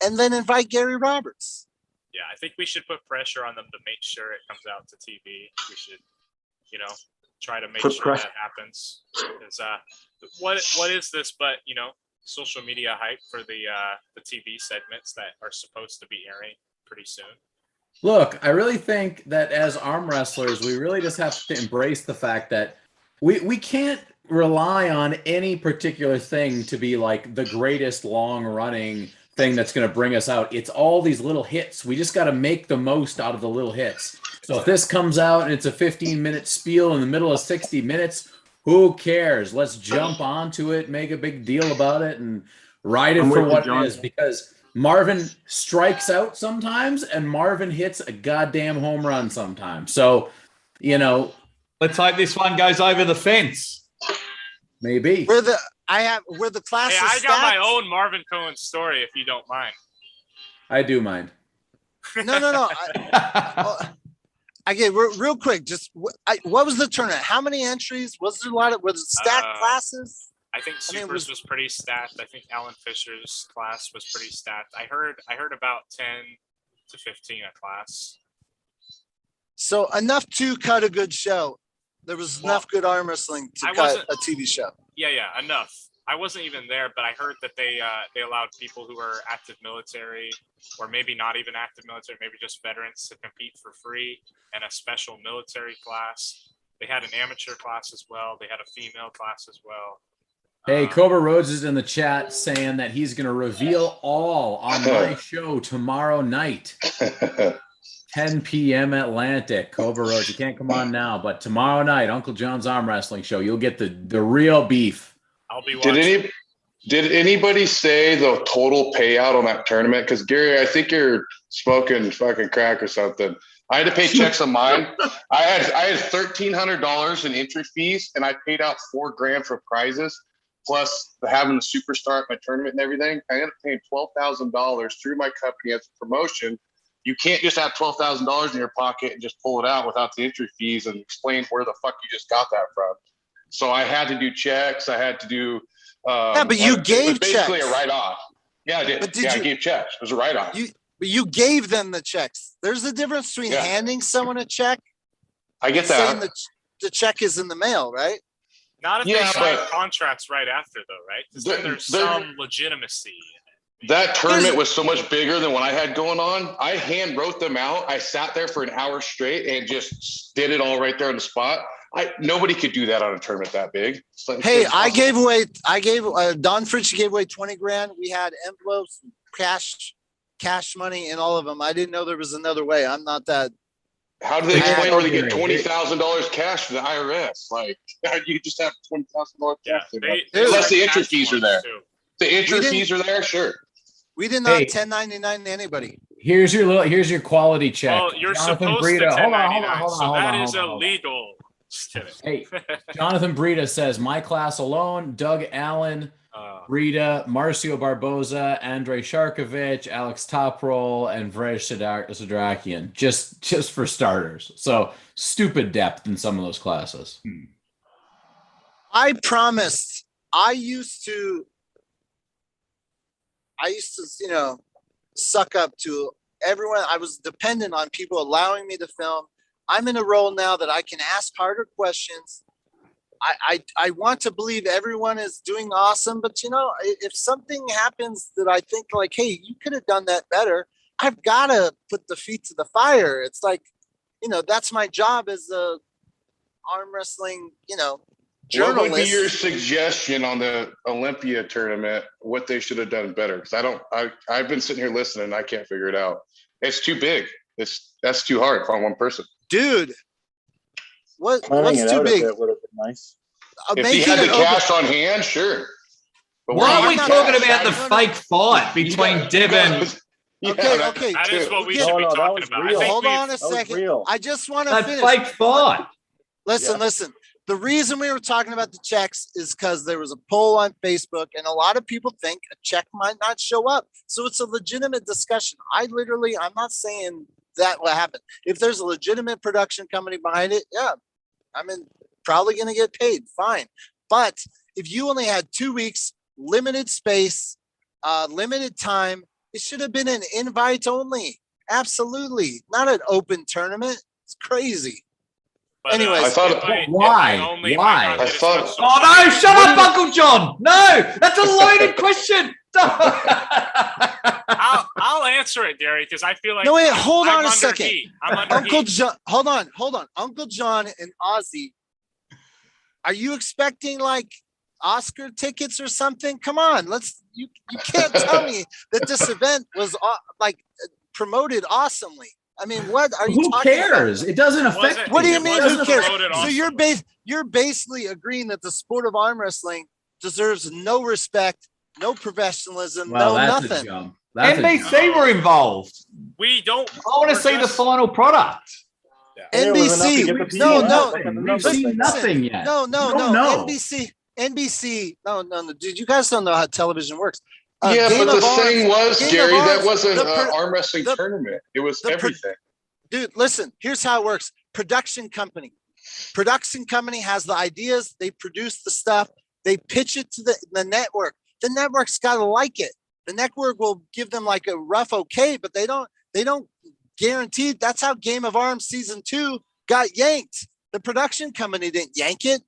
And then invite Gary Roberts. Yeah, I think we should put pressure on them to make sure it comes out to TV. We should, try to make sure that happens. Because what is this but, social media hype for the TV segments that are supposed to be airing pretty soon? Look, I really think that as arm wrestlers, we really just have to embrace the fact that we can't rely on any particular thing to be like the greatest long-running thing that's going to bring us out. It's all these little hits. We just got to make the most out of the little hits. So if this comes out and it's a 15-minute spiel in the middle of 60 minutes, who cares? Let's jump onto it, make a big deal about it, and ride it for what it is. Because Marvin strikes out sometimes, and Marvin hits a goddamn home run sometimes. So, let's hope this one goes over the fence. Maybe. We're the class. Hey, I got my own Marvin Cohen story, if you don't mind. I do mind. No. Okay, real quick. Just what was the tournament? How many entries? Was there a lot of? Was it stacked classes? I think Supers was pretty stacked. I think Alan Fisher's class was pretty stacked. I heard about 10 to 15 a class. So enough to cut a good show. There was enough good arm wrestling to cut a TV show. Yeah, enough. I wasn't even there, but I heard that they allowed people who are active military, or maybe not even active military, maybe just veterans, to compete for free, and a special military class. They had an amateur class as well. They had a female class as well. Hey, Cobra Rhodes is in the chat saying that he's going to reveal all on my show tomorrow night, 10 p.m. Atlantic. Cobra Rhodes, you can't come on now, but tomorrow night, Uncle John's Arm Wrestling Show, you'll get the real beef. I'll be watching. Did anybody say the total payout on that tournament? Because Gary, I think you're smoking fucking crack or something. I had to pay checks on mine. I had $1,300 in entry fees, and I paid out $4,000 for prizes, plus having the superstar at my tournament and everything. I ended up paying $12,000 through my company as a promotion. You can't just have $12,000 in your pocket and just pull it out without the entry fees and explain where the fuck you just got that from. So I had to do checks. I had to do. But you gave checks. Basically a write-off. Yeah, I did. I gave checks. It was a write-off. But you gave them the checks. There's a difference between handing someone a check. I get that. Saying the check is in the mail, right? Not if they sign contracts right after, though, right? Because then there's some legitimacy. That tournament was so much bigger than what I had going on. I hand wrote them out. I sat there for an hour straight and just did it all right there on the spot. Nobody could do that on a tournament that big. Hey, I gave Don Fritz gave away 20 grand. We had envelopes, cash money in all of them. I didn't know there was another way. I'm not that. How do they explain where they get $20,000 cash from the IRS? Like, you just have $20,000 cash. Unless the entry fees are there. The entry fees are there, sure. We did not 1099 to anybody. Here's your quality check. Well, you're Jonathan supposed Brita. to 1099, so that is illegal. Hey, Jonathan Brita says, my class alone, Doug Allen, Brita, Marcio Barboza, Andrei Sharkovich, Alex Toprol, and Vrej Sidrakian, just for starters. So stupid depth in some of those classes. I promised. I used to, suck up to everyone. I was dependent on people allowing me to film. I'm in a role now that I can ask harder questions. I want to believe everyone is doing awesome, but if something happens that I think like, hey, you could have done that better, I've got to put the feet to the fire. It's like, that's my job as a arm wrestling, journalist. What would be your suggestion on the Olympia tournament? What they should have done better? Because I've been sitting here listening and I can't figure it out. It's too big. That's too hard on one person. Dude, what's too big? Would have been nice. If he had the cash on hand, sure. But why are we talking about the fake fight between Deb and? Okay. That is what we should be talking about. Real. Hold on a second. I just want to finish. Fake fight. Listen. The reason we were talking about the checks is because there was a poll on Facebook, and a lot of people think a check might not show up. So it's a legitimate discussion. I'm not saying that will happen. If there's a legitimate production company behind it, yeah, probably going to get paid. Fine. But if you only had 2 weeks, limited space, limited time, it should have been an invite only. Absolutely. Not an open tournament. It's crazy. But, anyways, I thought, why? I thought, oh no, shut up, Uncle John. No, that's a loaded question. I'll answer it, Gary, because I feel like no, wait, hold on a second. I'm under Uncle heat. John, hold on. Uncle John and Ozzy, are you expecting like Oscar tickets or something? Come on, you can't tell me that this event was promoted awesomely. I mean, what are you talking about? Who cares? It doesn't affect. What do you mean? Who cares? Awesome. So you're basically agreeing that the sport of arm wrestling deserves no respect, no professionalism, nothing. NBC were involved. We don't. I want to see the final product. Yeah. NBC. No. We've seen nothing yet. No. NBC. No. Dude, you guys don't know how television works. Yeah, but the thing was, Gary, that wasn't an arm wrestling tournament. It was everything. Dude, listen, here's how it works. Production company has the ideas. They produce the stuff. They pitch it to the network. The network's got to like it. The network will give them like a rough okay, but they don't guarantee. That's how Game of Arms season 2 got yanked. The production company didn't yank it.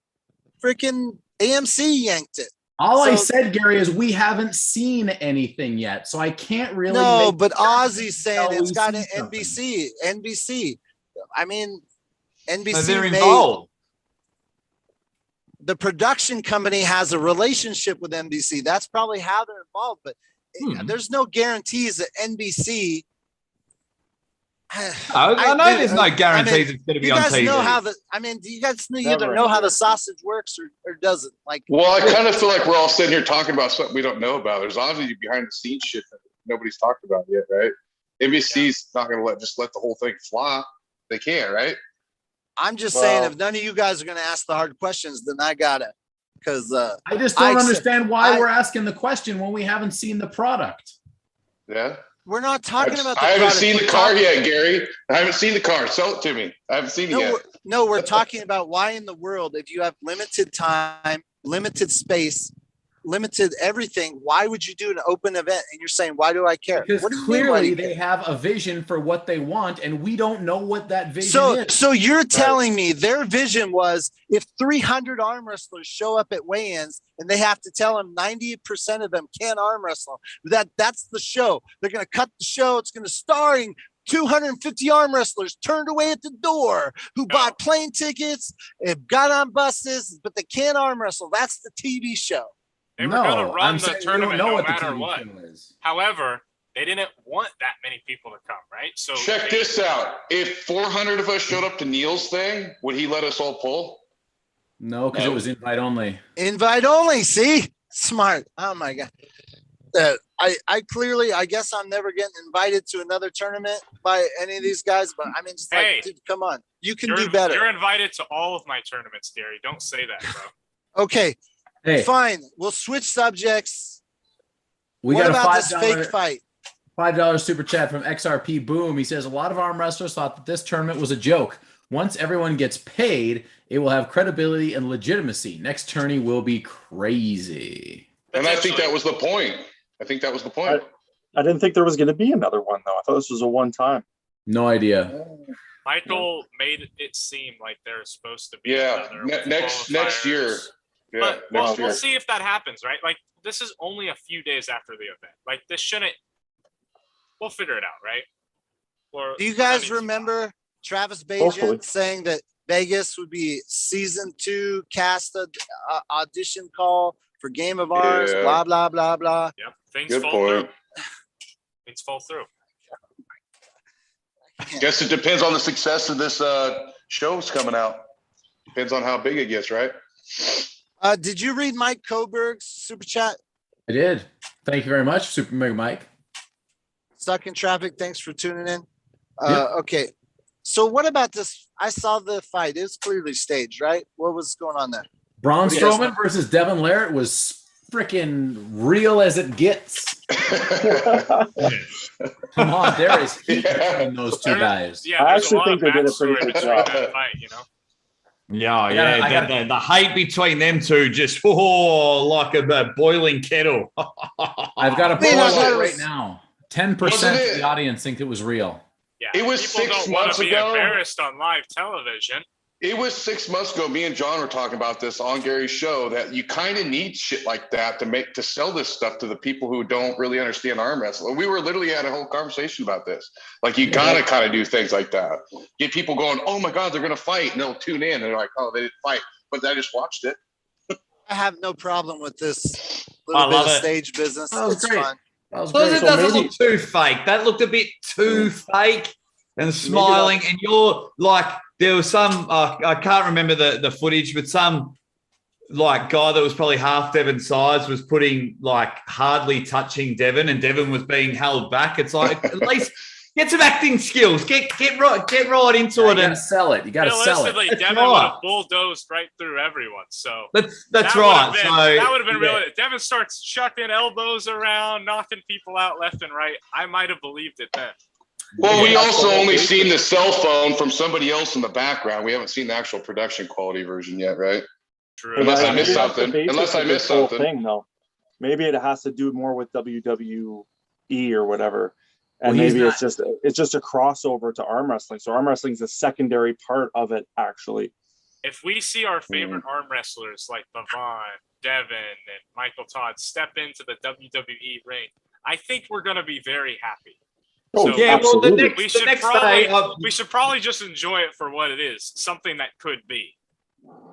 Freaking AMC yanked it. All I said, Gary, is we haven't seen anything yet, so I can't really. No, but Ozzy's saying it's got an NBC. I mean, NBC. So they're involved. The production company has a relationship with NBC. That's probably how they're involved, but there's no guarantees that NBC. I know there's no guarantees it's going to be on TV. Do you guys either know how the sausage works or doesn't? Well, I kind of feel like we're all sitting here talking about something we don't know about. There's obviously behind the scenes shit that nobody's talked about yet, right? NBC's not going to let the whole thing fly. They can't, right? I'm just saying, if none of you guys are going to ask the hard questions, then I gotta. Because I just don't understand why we're asking the question when we haven't seen the product. Yeah. We're not talking about the I haven't product. seen the car yet, Gary. I haven't seen the car. Sell it to me. I haven't seen it yet. No, we're talking about why in the world, if you have limited time, limited space, limited everything. Why would you do an open event? And you're saying, why do I care? Because What do you mean, why do clearly you they care? have a vision for what they want, and we don't know what that vision is. So you're telling me their vision was if 300 arm wrestlers show up at weigh-ins and they have to tell them 90% of them can't arm wrestle, that's the show. They're going to cut the show. It's going to starring 250 arm wrestlers turned away at the door who bought plane tickets and got on buses, but they can't arm wrestle. That's the TV show. They were going to run the tournament no matter TV what. show is. However, they didn't want that many people to come, right? So check this out. If 400 of us showed up to Neil's thing, would he let us all pull? No, because it was invite only. Invite only. See, smart. Oh my God. I clearly, I guess I'm never getting invited to another tournament by any of these guys, but I mean, just like, dude, come on, you can do better. You're invited to all of my tournaments, Gary. Don't say that, bro. Okay, fine. We'll switch subjects. We what got about a this fake fight? $5 super chat from XRP Boom. He says a lot of arm wrestlers thought that this tournament was a joke. Once everyone gets paid, it will have credibility and legitimacy. Next tourney will be crazy. And I think that was the point. I didn't think there was going to be another one, though. I thought this was a one-time. No idea. Michael made it seem like there's supposed to be next year. Yeah, but we'll see if that happens, right? Like, this is only a few days after the event. Like, this shouldn't. We'll figure it out, right? Do you guys remember Travis Bagent saying that Vegas would be season 2 cast audition call for Game of Arms, blah, blah, blah, blah. Yep. Things fall through. Guess it depends on the success of this show's coming out. Depends on how big it gets, right? Did you read Mike Coburg's super chat? I did. Thank you very much, Super Mega Mike. Stuck in traffic. Thanks for tuning in. Okay. So what about this? I saw the fight. It was clearly staged, right? What was going on there? Braun Strowman versus Devin Larratt was freaking real as it gets. Come on, there is heat between those two guys. Yeah, I actually think they did a pretty good job. Fight, you know? The hate between them two just like a boiling kettle. I've got a poll up right now. 10% of the audience think it was real. Yeah, it was people 6 don't want months to be ago. Embarrassed on live television. It was 6 months ago. Me and John were talking about this on Gary's show that you kind of need shit like that to sell this stuff to the people who don't really understand arm wrestling. We were literally had a whole conversation about this. Like you gotta kind of do things like that. Get people going, oh my God, they're gonna fight, and they'll tune in and they're like, oh, they didn't fight, but I just watched it. I have no problem with this little bit of stage business. It's fun. It doesn't look too fake. That looked a bit too fake and smiling. And you're like, there was some, I can't remember the footage, but some like guy that was probably half Devin's size was putting like hardly touching Devin, and Devin was being held back. It's like, at least get some acting skills. Get right into it. You gotta sell it. You gotta sell it. Realistically, Devin would have bulldozed right through everyone. So that's right. That would have been real. Devin starts chucking elbows around, knocking people out left and right. I might have believed it then. Well, we also only seen the cell phone from somebody else in the background. We haven't seen the actual production quality version yet, right? True. Unless I missed something. Thing, though. Maybe it has to do more with WWE or whatever. And maybe it's just a crossover to arm wrestling. So arm wrestling is a secondary part of it, actually. If we see our favorite arm wrestlers like Levon, Devin, and Michael Todd step into the WWE ring, I think we're going to be very happy. Oh, yeah. Well, we should probably just enjoy it for what it is, something that could be.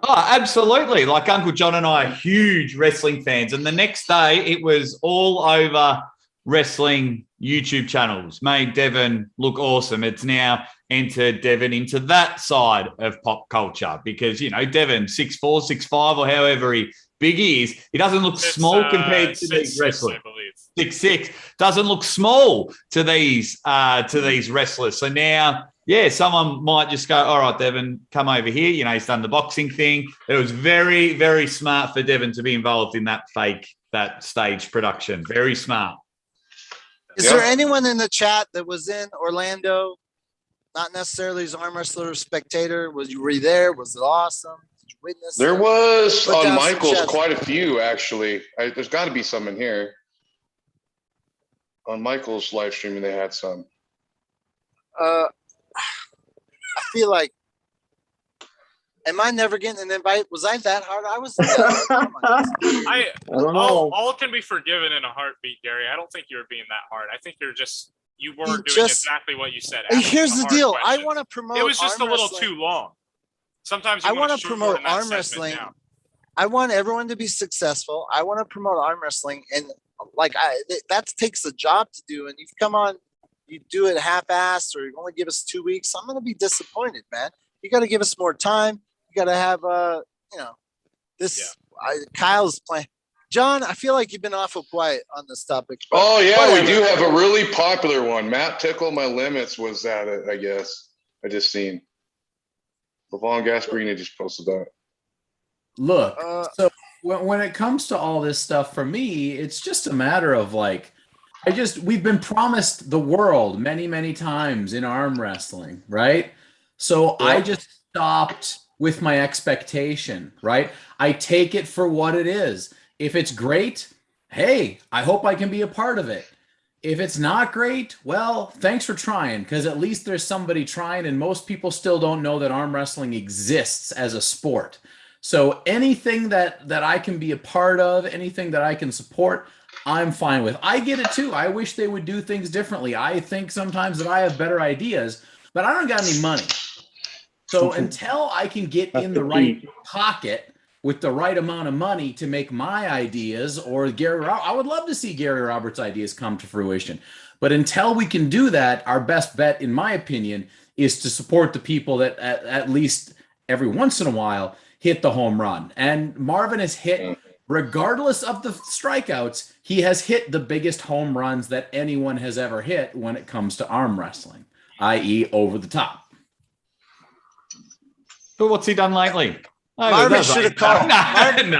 Oh, absolutely. Like Uncle John and I are huge wrestling fans. And the next day it was all over wrestling YouTube channels, made Devin look awesome. It's now entered Devin into that side of pop culture because, you know, Devin, 6'4", 6'5", or however big he is, he doesn't look small compared to these wrestlers. 6'6", doesn't look small to these wrestlers. So now, yeah, someone might just go, all right, Devin, come over here. You know, he's done the boxing thing. It was very, very smart for Devin to be involved in that stage production. Very smart. Is there anyone in the chat that was in Orlando? Not necessarily as arm wrestler or spectator. Were you there? Was it awesome? Did you witness. There was Put on down some Michael's checks. quite a few actually. There's got to be some in here. On Michael's live streaming, they had some. I feel like, am I never getting an invite? Was I that hard? I was. I don't know. all can be forgiven in a heartbeat, Gary. I don't think you were being that hard. I think you were doing just- exactly what you said. Hey, asking here's the hard deal. questions. I want to promote. It was just a arm little wrestling. too long. Sometimes you I want to promote arm wrestling. I want everyone to be successful. I want to promote arm wrestling, and that takes a job to do. And you've come on, you do it half-assed, or you only give us 2 weeks. I'm going to be disappointed, man. You got to give us more time. You got to have this. Kyle's playing. John, I feel like you've been awful quiet on this topic. Oh yeah, whatever. we do have a really popular one. Matt Tickle My Limits was at it, I guess. I just seen. Levon Gasparini just posted that. Look, so when it comes to all this stuff, for me, it's just a matter of we've been promised the world many, many times in arm wrestling, right? So I just stopped with my expectation, right? I take it for what it is. If it's great, hey, I hope I can be a part of it. If it's not great, well, thanks for trying, because at least there's somebody trying, and most people still don't know that arm wrestling exists as a sport. So anything that I can be a part of, anything that I can support, I'm fine with. I get it too. I wish they would do things differently. I think sometimes that I have better ideas, but I don't got any money. So until I can get in the right pocket with the right amount of money to make my ideas, or I would love to see Gary Roberts' ideas come to fruition. But until we can do that, our best bet, in my opinion, is to support the people that at least every once in a while hit the home run. And Marvin has hit, regardless of the strikeouts, he has hit the biggest home runs that anyone has ever hit when it comes to arm wrestling, i.e. over the top. But what's he done lately? Marvin should have called. Marvin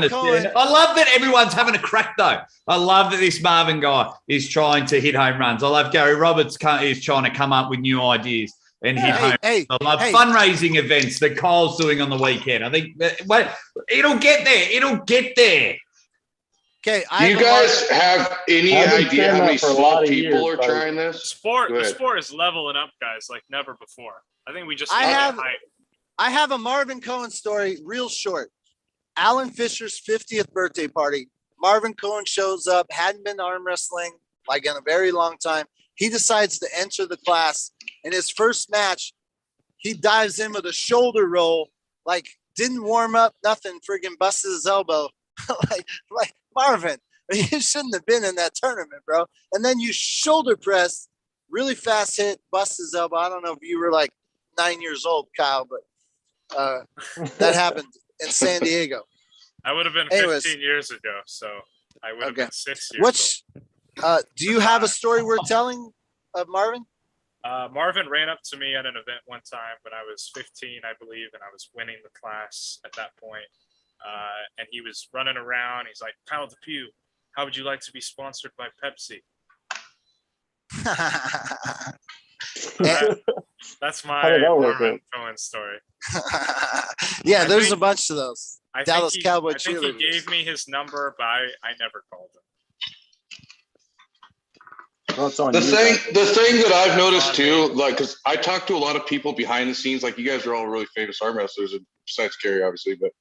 Cohen. I love that everyone's having a crack, though. I love that this Marvin guy is trying to hit home runs. I love Gary Roberts is trying to come up with new ideas and hit home. I love fundraising events that Kyle's doing on the weekend. I think it'll get there. It'll get there. Okay, do you guys have any idea how many small people are trying this? The sport is leveling up, guys, like never before. I think we just I have a Marvin Cohen story, real short. Alan Fisher's 50th birthday party. Marvin Cohen shows up, hadn't been arm wrestling like in a very long time. He decides to enter the class. In his first match, he dives in with a shoulder roll, like didn't warm up, nothing, friggin' busted his elbow. like Marvin, you shouldn't have been in that tournament, bro. And then you shoulder press, really fast hit, bust his elbow. I don't know if you were like 9 years old, Kyle, but that happened in San Diego. I would have been 15 years ago, so I would have been 6 years old. Do you have a story worth telling of Marvin? Marvin ran up to me at an event one time when I was 15, I believe, and I was winning the class at that point. And he was running around. He's like, Kyle DePew, how would you like to be sponsored by Pepsi? That's my Marvin Cohen story. Yeah, there's a bunch of those. Dallas Cowboy cheerleaders. I think he gave me his number, but I never called him. The thing that I've noticed too, like, because I talk to a lot of people behind the scenes, like you guys are all really famous arm wrestlers, besides Kerry, obviously, but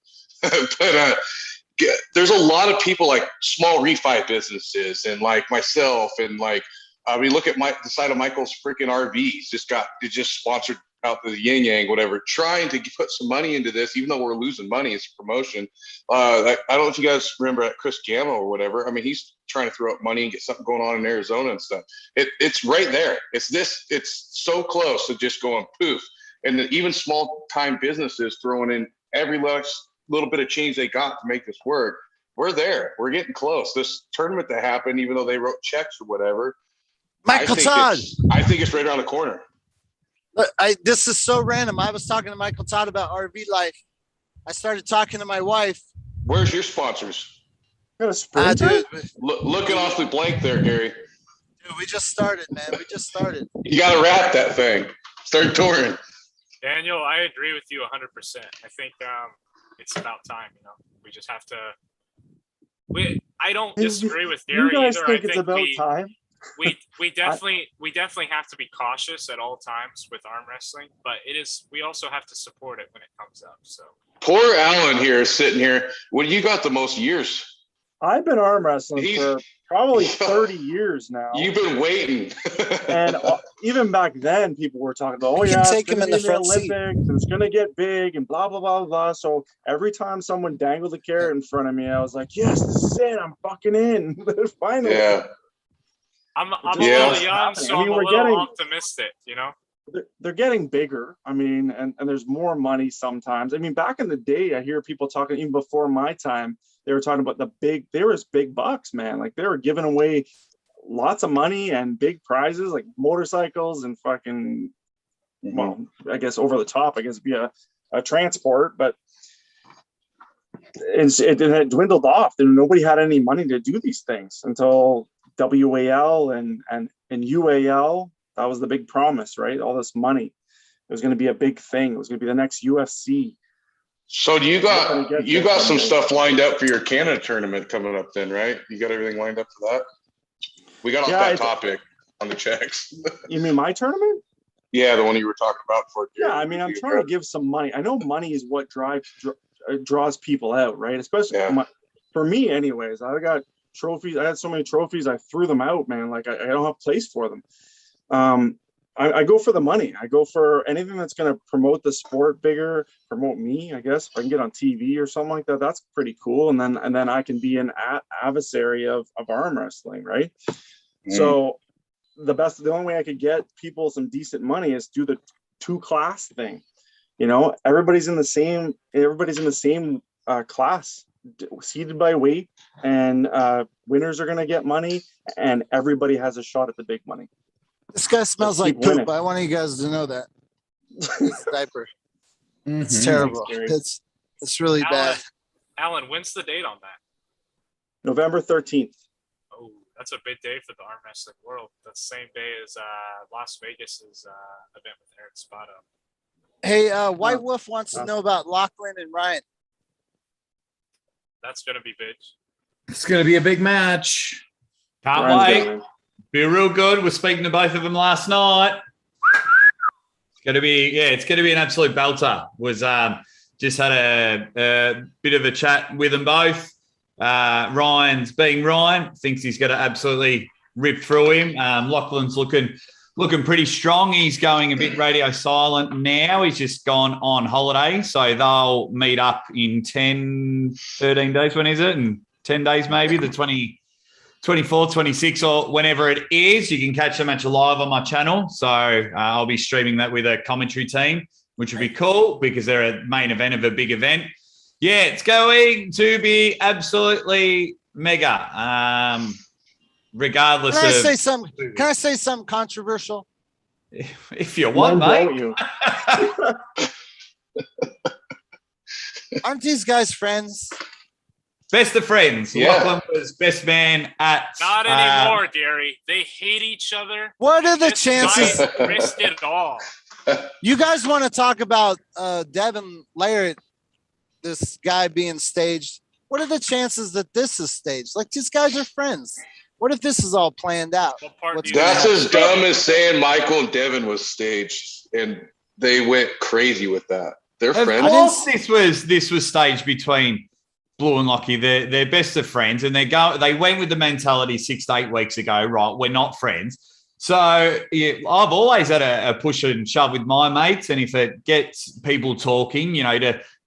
there's a lot of people like small refi businesses and like myself, and like we look at the side of Michael's freaking RVs, just sponsored out the yin yang, whatever, trying to put some money into this, even though we're losing money. It's promotion. I don't know if you guys remember at Chris Gamma or whatever. I mean, he's trying to throw up money and get something going on in Arizona and stuff. It's right there. It's so close to just going poof. And even small time businesses throwing in every little bit of change they got to make this work. We're there. We're getting close. This tournament that happened, even though they wrote checks or whatever, Michael Todd. I think it's right around the corner. Look, this is so random. I was talking to Michael Todd about RV life. I started talking to my wife. Where's your sponsors? Dude, looking awfully blank there, Gary. Dude, we just started, man. We just started. You got to wrap that thing. Start touring. Daniel, I agree with you 100%. I think it's about time. We just have to. I don't disagree with Gary You guys either. think I it's think about time? we definitely have to be cautious at all times with arm wrestling, but we also have to support it when it comes up. So Poor Alan here sitting here. Well, you got the most years. I've been arm wrestling for probably 30 years now. You've been waiting. And even back then, people were talking about, You can take him in the front seat. Olympics, and it's going to get big and blah, blah, blah, blah. So every time someone dangled a carrot in front of me, I was like, yes, this is it. I'm fucking in. Finally. Yeah. I'm a little young, so I'm a little optimistic, They're getting bigger. I mean, and there's more money sometimes. I mean, back in the day, I hear people talking, even before my time, they were talking about there was big bucks, man. Like they were giving away lots of money and big prizes, like motorcycles and fucking, well, I guess over the top, I guess via a transport, but it had dwindled off. And nobody had any money to do these things until WAL and UAL. That was the big promise, right? All this money. It was going to be a big thing. It was going to be the next UFC. So you got some stuff lined up for your Canada tournament coming up then, right? You got everything lined up for that? We got off that topic on the checks. You mean my tournament? Yeah, the one you were talking about before. Yeah, I mean, I'm trying to give some money. I know money is what draws people out, right? Especially for me anyways. I got trophies. I had so many trophies, I threw them out, man. Like I don't have place for them. I go for the money. I go for anything that's going to promote the sport bigger, promote me, I guess. If I can get on TV or something like that, that's pretty cool. And then I can be an adversary of arm wrestling, right? So the only way I could get people some decent money is do the 2-class thing. Everybody's in the same class, seated by weight, and winners are going to get money, and everybody has a shot at the big money. This guy smells like poop. I want you guys to know that. This diaper. It's terrible. It's really bad. Alan, when's the date on that? November 13th. Oh, that's a big day for the arm wrestling world. That's the same day as Las Vegas's event with Eric Spada. Hey, White Wolf wants to know about Lachlan and Ryan. That's gonna be big. It's gonna be a big match. Can't wait. Be real good. We're speaking to both of them last night. It's going to be an absolute belter. Was just had a bit of a chat with them both. Ryan's being Ryan, thinks he's going to absolutely rip through him. Lachlan's looking pretty strong. He's going a bit radio silent now. He's just gone on holiday, so they'll meet up in 13 days. When is it? In 10 days, maybe the 24, 26, or whenever it is. You can catch the match live on my channel. So I'll be streaming that with a commentary team, which would be cool because they're a main event of a big event. Yeah, it's going to be absolutely mega. Regardless Can I say something controversial? If you want, mate. Aren't these guys friends? Best of friends. Yeah. Lachlan was best man at. Not anymore, Gary. They hate each other. What are the chances? Risked it all. You guys want to talk about Devin Laird, this guy being staged? What are the chances that this is staged? Like, these guys are friends. What if this is all planned out? That's as dumb as saying Michael and Devin was staged, and they went crazy with that. They're friends. Of course, this was staged between Blue and Lockie. They're best of friends, and they went with the mentality 6 to 8 weeks ago, right? We're not friends. So yeah, I've always had a push and shove with my mates, and if it gets people talking,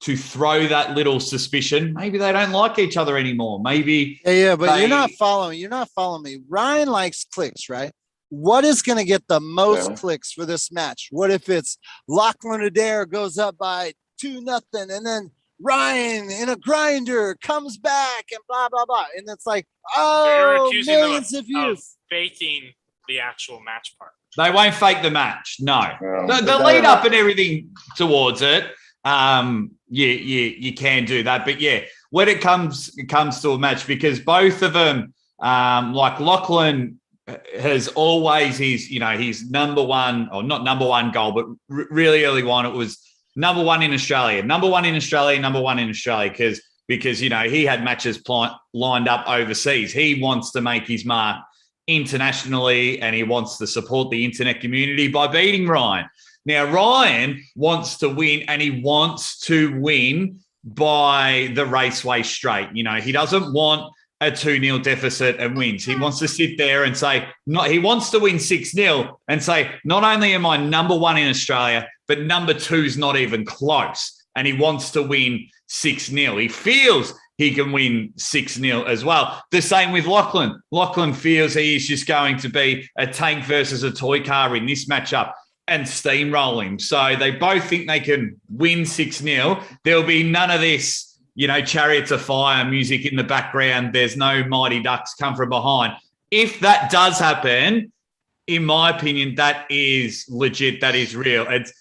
to throw that little suspicion, maybe they don't like each other anymore. Maybe but you're not following me. Ryan likes clicks, right? What is going to get the most clicks for this match? What if it's Lachlan Adair goes up by 2-0, and then Ryan in a grinder comes back and blah blah blah, and it's like, millions of views. Of faking the actual match part. They won't fake the match. No. The lead up and everything towards it. You can do that, but yeah, when it comes to a match, because both of them, like Lachlan has always his number one, or not number one goal, but really early on, it was number one in Australia, number one in Australia, because he had matches lined up overseas. He wants to make his mark internationally, and he wants to support the internet community by beating Ryan. Now, Ryan wants to win, and he wants to win by the Raceway Straight. He doesn't want a 2-0 deficit and wins. He wants to sit there and say, he wants to win 6-0 and say, not only am I number one in Australia, but number 2's not even close. And he wants to win 6-0. He feels he can win 6-0 as well. The same with Lachlan. Lachlan feels he is just going to be a tank versus a toy car in this matchup and steamroll him. So they both think they can win 6-0. There'll be none of this, Chariots of Fire music in the background. There's no Mighty Ducks come from behind. If that does happen, in my opinion, that is legit. That is real. It's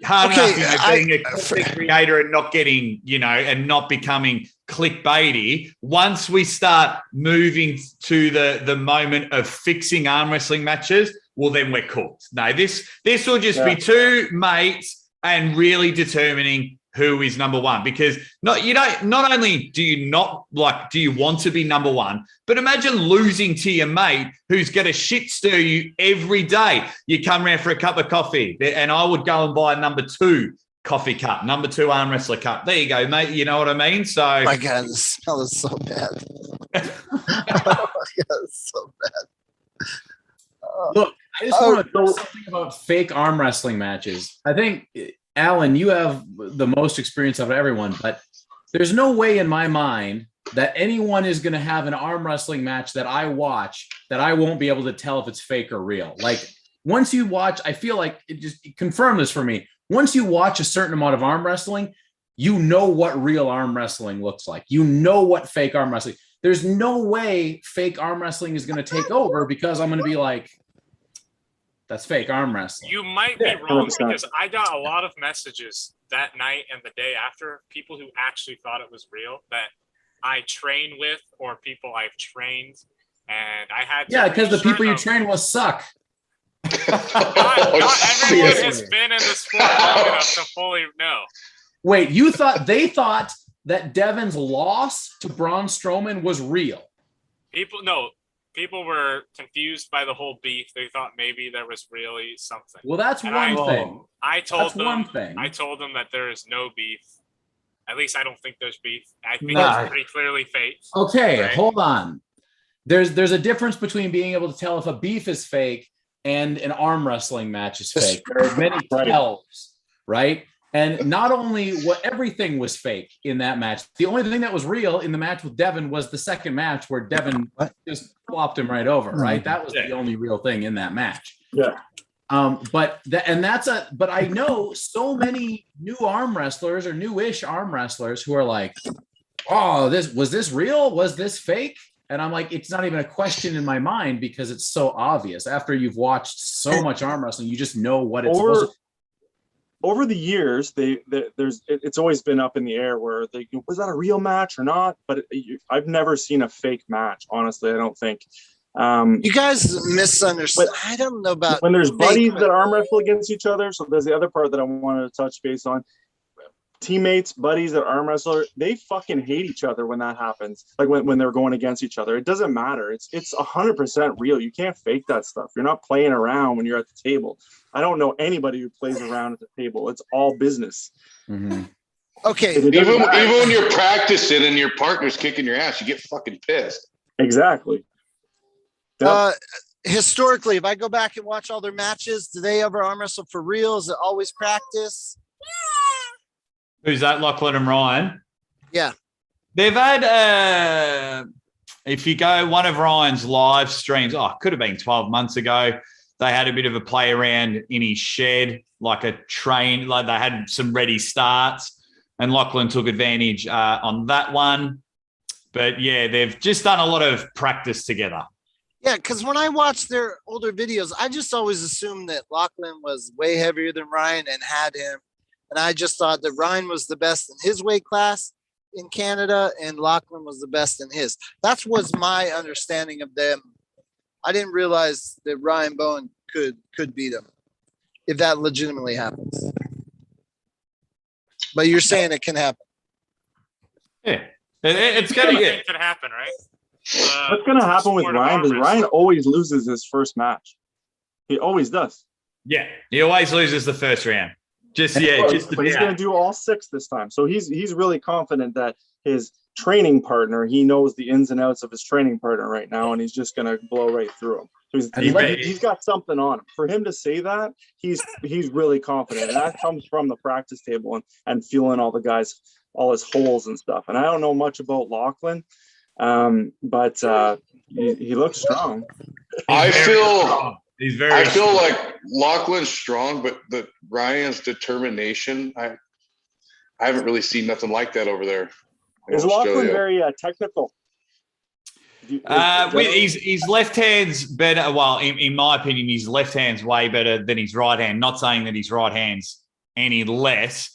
hard enough, being a content creator and not getting, and not becoming clickbaity. Once we start moving to the moment of fixing arm wrestling matches, well, then we're cooked. No, this will just be two mates and really determining who is number one, because not only do you want to be number one, but imagine losing to your mate who's going to shit stir you every day. You come around for a cup of coffee, and I would go and buy a number 2 coffee cup, number 2 arm wrestler cup. There you go, mate. You know what I mean? So, oh my God, the smell is so bad. Oh my God, it's so bad. Look, I just want to know something about fake arm wrestling matches. I think, Alan, you have the most experience of everyone, but there's no way in my mind that anyone is going to have an arm wrestling match that I watch that I won't be able to tell if it's fake or real. Like, once you watch, I feel like confirm this for me. Once you watch a certain amount of arm wrestling, you know what real arm wrestling looks like. You know what fake arm wrestling. There's no way fake arm wrestling is going to take over, because I'm going to be like, that's fake arm wrestling. You might be wrong, because I got a lot of messages that night and the day after, people who actually thought it was real that I train with, or people I've trained, and I had to. Yeah, because the people you train with suck. Not everyone has been in the sport long enough to fully know. Wait, they thought that Devin's loss to Braun Strowman was real? People were confused by the whole beef. They thought maybe there was really something. Well, that's one thing. I told them that there is no beef. At least I don't think there's beef. I think it's pretty clearly fake. Okay, right? Hold on. There's a difference between being able to tell if a beef is fake and an arm wrestling match is fake. There are many tells, right? And not only everything was fake in that match. The only thing that was real in the match with Devin was the second match where Devin just flopped him right over, right? That was the only real thing in that match. Yeah. But I know so many new arm wrestlers or newish arm wrestlers who are like, oh, was this real? Was this fake? And I'm like, it's not even a question in my mind, because it's so obvious. After you've watched so much arm wrestling, you just know what it's supposed to. Over the years, it's always been up in the air where was that a real match or not? But I've never seen a fake match. Honestly, I don't think. You guys misunderstood. I don't know about when there's buddies that arm wrestle against each other. So there's the other part that I wanted to touch base on. Teammates, buddies that arm wrestler, they fucking hate each other when that happens. Like when they're going against each other, it doesn't matter. It's 100% real. You can't fake that stuff. You're not playing around when you're at the table. I don't know anybody who plays around at the table. It's all business. Mm-hmm. Okay. Even when you're practicing and your partner's kicking your ass, you get fucking pissed. Exactly. Yep. Historically, if I go back and watch all their matches, do they ever arm wrestle for real? Is it always practice? Who's that? Lachlan and Ryan? Yeah. They've had, if you go one of Ryan's live streams, it could have been 12 months ago, they had a bit of a play around in his shed, like a train, like they had some ready starts, and Lachlan took advantage on that one. But yeah, they've just done a lot of practice together. Yeah, because when I watched their older videos, I just always assumed that Lachlan was way heavier than Ryan and had him. And I just thought that Ryan was the best in his weight class in Canada and Lachlan was the best in his. That was my understanding of them I didn't realize that Ryan Bowen could beat him if that legitimately happens. But you're saying it can happen. Yeah, it's gonna Anything could happen, right? What's going to happen with sport of Ryan? arm Because Ryan wrestling. always loses his first match. He always does. Yeah, he always loses the first round. Just But he's about. going to do all 6 this time. So he's really confident that his training partner, he knows the ins and outs of his training partner right now, and he's just going to blow right through him. So he's got something on him. For him to say that, he's really confident. And that comes from the practice table and feeling all the guys, all his holes and stuff. And I don't know much about Lachlan, but he looks strong. I feel Strong. like Lachlan's strong, but Ryan's determination, I haven't really seen nothing like that over there. Is Lachlan very technical? His left hand's better. Well, in my opinion, his left hand's way better than his right hand. Not saying that his right hand's any less.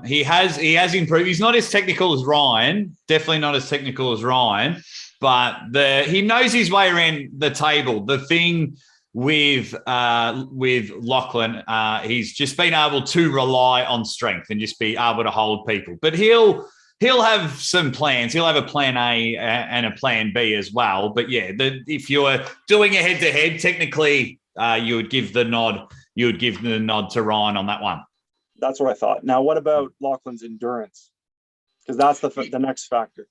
He has improved. He's not as technical as Ryan. Definitely not as technical as Ryan. But he knows his way around the table. The thing with Lachlan, he's just been able to rely on strength and just be able to hold people. But he'll have some plans. He'll have a plan A and a plan B as well. But yeah, if you're doing a head-to-head, technically you would give the nod. You would give the nod to Ryan on that one. That's what I thought. Now, what about Lachlan's endurance? Because that's the next factor.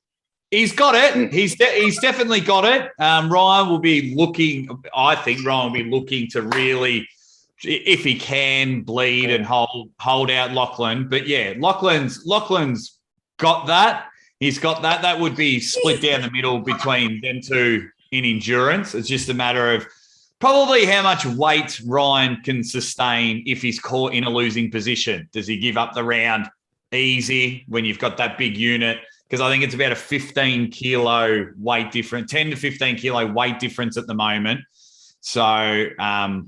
He's got it. He's definitely got it. Ryan will be looking. I think Ryan will be looking to really, if he can, bleed and hold out Lachlan. But yeah, Lachlan's got that. He's got that. That would be split down the middle between them two in endurance. It's just a matter of probably how much weight Ryan can sustain if he's caught in a losing position. Does he give up the round easy when you've got that big unit? Because I think it's about a 15 kilo weight difference, 10 to 15 kilo weight difference at the moment. So, I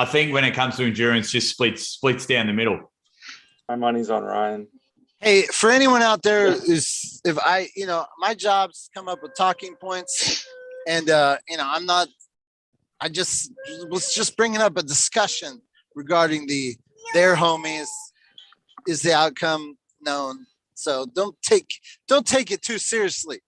think when it comes to endurance, just splits down the middle. My money's on Ryan. Hey, for anyone out there who's, if my job's come up with talking points, and was just bringing up a discussion regarding their homies. Is the outcome known? So don't take it too seriously.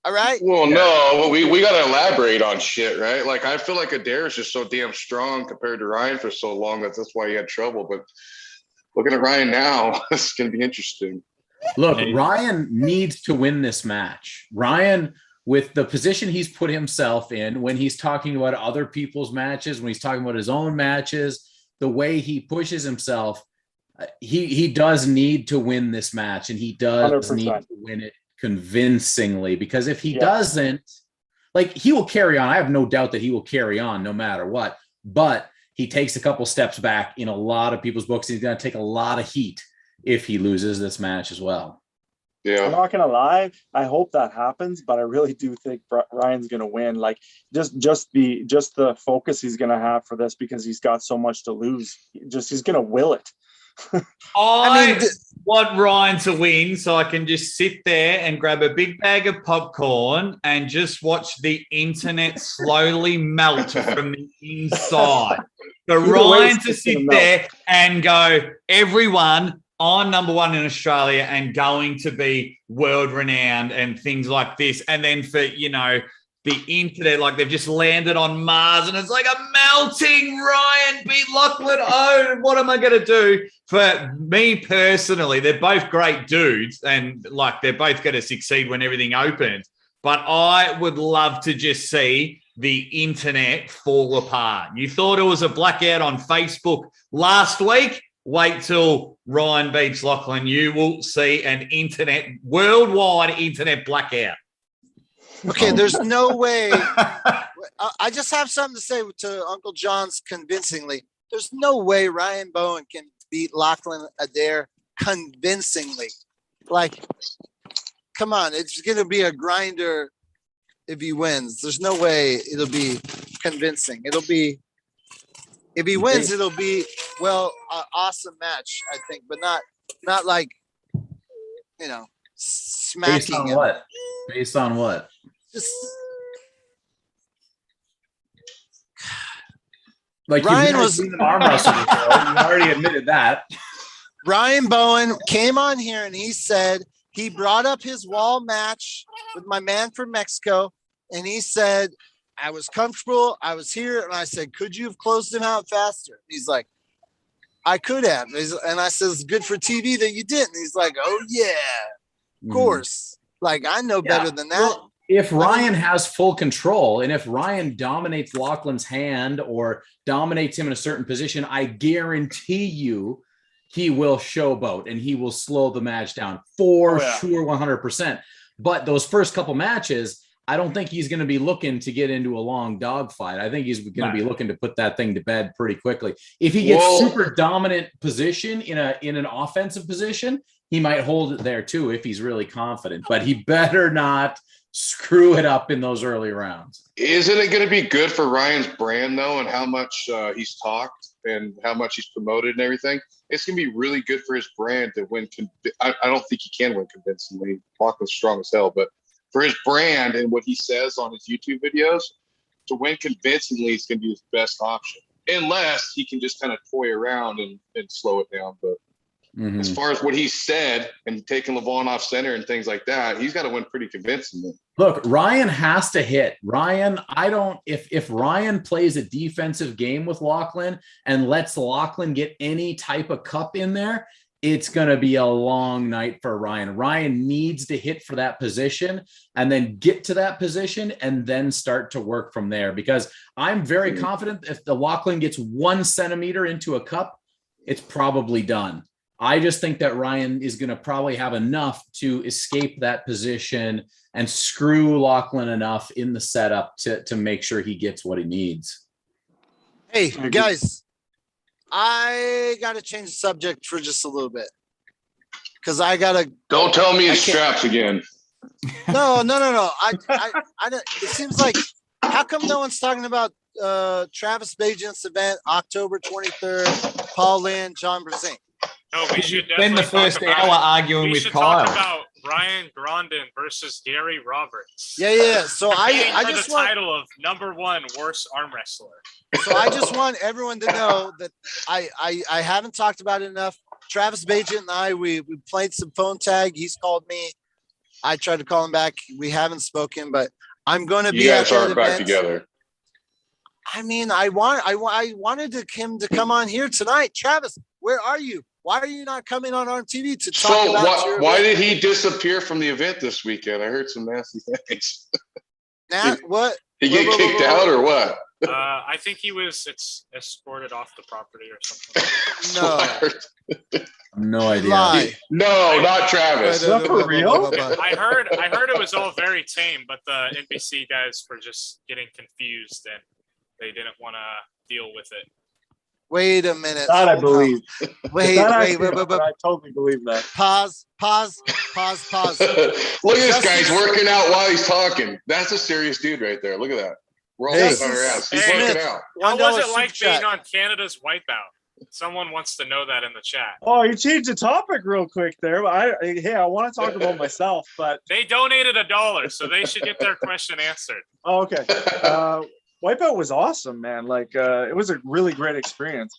All right. Well, no, we got to elaborate on shit, right? Like, I feel like Adair is just so damn strong compared to Ryan for so long that's why he had trouble. But looking at Ryan now, it's going to be interesting. Look, Ryan needs to win this match. Ryan, with the position he's put himself in, when he's talking about other people's matches, when he's talking about his own matches, the way he pushes himself, he does need to win this match, and he does 100%. Need to win it convincingly, because if he doesn't, he will carry on. I have no doubt that he will carry on no matter what, but he takes a couple steps back in a lot of people's books. He's going to take a lot of heat if he loses this match as well. Yeah, I'm not gonna lie. I hope that happens, but I really do think Ryan's gonna win. Like, just the focus he's gonna have for this, because he's got so much to lose. He's gonna will it. I want Ryan to win so I can just sit there and grab a big bag of popcorn and just watch the internet slowly melt from the inside. For Ryan to sit there and go, everyone, I'm number one in Australia and going to be world renowned and things like this. And then for, the internet, like they've just landed on Mars and it's like a melting Ryan beat Lachlan. Oh, what am I going to do? For me personally, they're both great dudes and they're both going to succeed when everything opens. But I would love to just see the internet fall apart. You thought it was a blackout on Facebook last week? Wait till Ryan beats Lachlan. You will see an worldwide internet blackout. Okay, there's no way. I just have something to say to Uncle John's convincingly. There's no way Ryan Bowen can beat Lachlan Adair convincingly. Come on, it's going to be a grinder if he wins. There's no way it'll be convincing. If he wins, it'll be, an awesome match, I think, but not like, smacking Based on him. what? Based on what? Just Like Ryan you've never was- seen an arm wrestle before. You already admitted that. Ryan Bowen came on here and he said he brought up his wall match with my man from Mexico. And he said, I was comfortable. I was here. And I said, could you have closed him out faster? And he's like, I could have. And I said, it's good for TV that you didn't. He's like, oh, yeah, of course. Like, I know better than that. Well, if Ryan has full control and if Ryan dominates Lachlan's hand or dominates him in a certain position, I guarantee you he will showboat and he will slow the match down for sure, 100%. But those first couple matches, I don't think he's going to be looking to get into a long dogfight. I think he's going to be looking to put that thing to bed pretty quickly. If he gets super dominant position in an offensive position, he might hold it there too if he's really confident. But he better not screw it up in those early rounds. Isn't it going to be good for Ryan's brand though, and how much he's talked and how much he's promoted and everything? It's going to be really good for his brand to win. I don't think he can win convincingly. Lachlan's strong as hell, but for his brand and what he says on his YouTube videos, to win convincingly is going to be his best option. Unless he can just kind of toy around and slow it down. But as far as what he said and taking Levon off center and things like that, he's got to win pretty convincingly. Look, Ryan has to hit. Ryan, if Ryan plays a defensive game with Lachlan and lets Lachlan get any type of cup in there, it's going to be a long night for Ryan. Ryan needs to hit for that position and then get to that position and then start to work from there, because I'm very confident if the Lachlan gets 1 centimeter into a cup, it's probably done. I just think that Ryan is going to probably have enough to escape that position and screw Lachlan enough in the setup to make sure he gets what he needs. Hey, guys. I got to change the subject for just a little bit because I got to. Don't tell me it's straps again. No. I don't, it seems like, how come no one's talking about Travis Bagent's event, October 23rd, Paul Lynn, John Brezink? No, we should Spend definitely the first talk about hour it. arguing We with should Kyle. talk about Ryan Grondin versus Gary Roberts. Yeah. So I For just the want title of #1 worst arm wrestler. So I just want everyone to know that I haven't talked about it enough. Travis Bagent and I, we played some phone tag. He's called me. I tried to call him back. We haven't spoken, but I'm going to be You at guys that aren't back event. together. I mean, I wanted him to come on here tonight. Travis, where are you? Why are you not coming on ARMTV to talk So about your why event? did he disappear from the event this weekend? I heard some nasty things. What? He get kicked out or what? I think he was escorted off the property or something. No. No idea. Lie. No, not Travis. Is that for real? I heard it was all very tame, but the NBC guys were just getting confused and they didn't want to deal with it. Wait a minute. That I Hold on. believe. Wait. I totally believe that. Pause. Look at this guy's working out while he's talking. That's a serious dude right there. Look at that. We're all Hey, on our ass. He's hey, working out. How was it $1 like super being chat. on Canada's wipeout? Someone wants to know that in the chat. Oh, you changed the topic real quick there. But I want to talk about myself, but They donated $1, so they should get their question answered. oh, okay. Wipeout was awesome, man. Like it was a really great experience.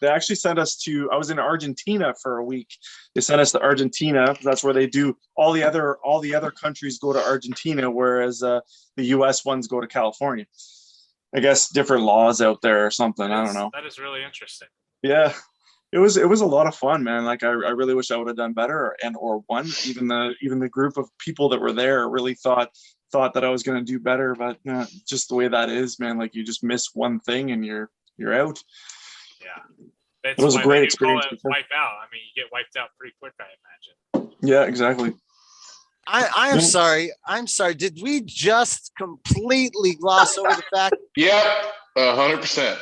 They actually sent us to. I was in Argentina for a week. They sent us to Argentina. That's where they do all the other countries go to Argentina, whereas the U.S. ones go to California. I guess different laws out there or something. I don't know. That is really interesting. Yeah, it was a lot of fun, man. Like I really wish I would have done better or won. Even the group of people that were there really thought that I was going to do better, but just the way that is, man. Like you just miss one thing and you're out. Yeah, It was a great experience. Wipe out. I mean, you get wiped out pretty quick, I imagine. Yeah, exactly. I am sorry. I'm sorry. Did we just completely gloss over the fact? Yep, 100%.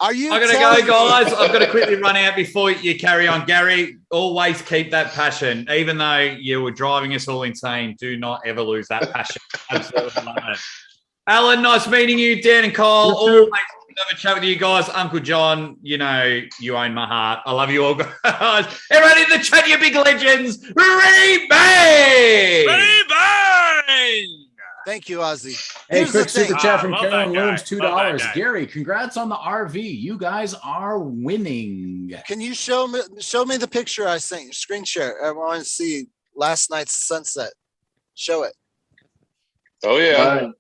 Are you? I'm going to go, guys. I've got to quickly run out before you carry on. Gary, always keep that passion. Even though you were driving us all insane, do not ever lose that passion. Absolutely love it. Alan, nice meeting you. Dan and Cole, always love a chat with you guys. Uncle John, you know you own my heart. I love you all, guys. Everybody in the chat, you big legends. Rebang! Bang! Thank you, Ozzy. Hey, Here's the quick super thing. chat from love Carolyn that guy. Williams, Love that $2. guy. Gary, congrats on the RV. You guys are winning. Can you show me the picture I sent you? Screen share. I want to see last night's sunset. Show it. Oh yeah. Right.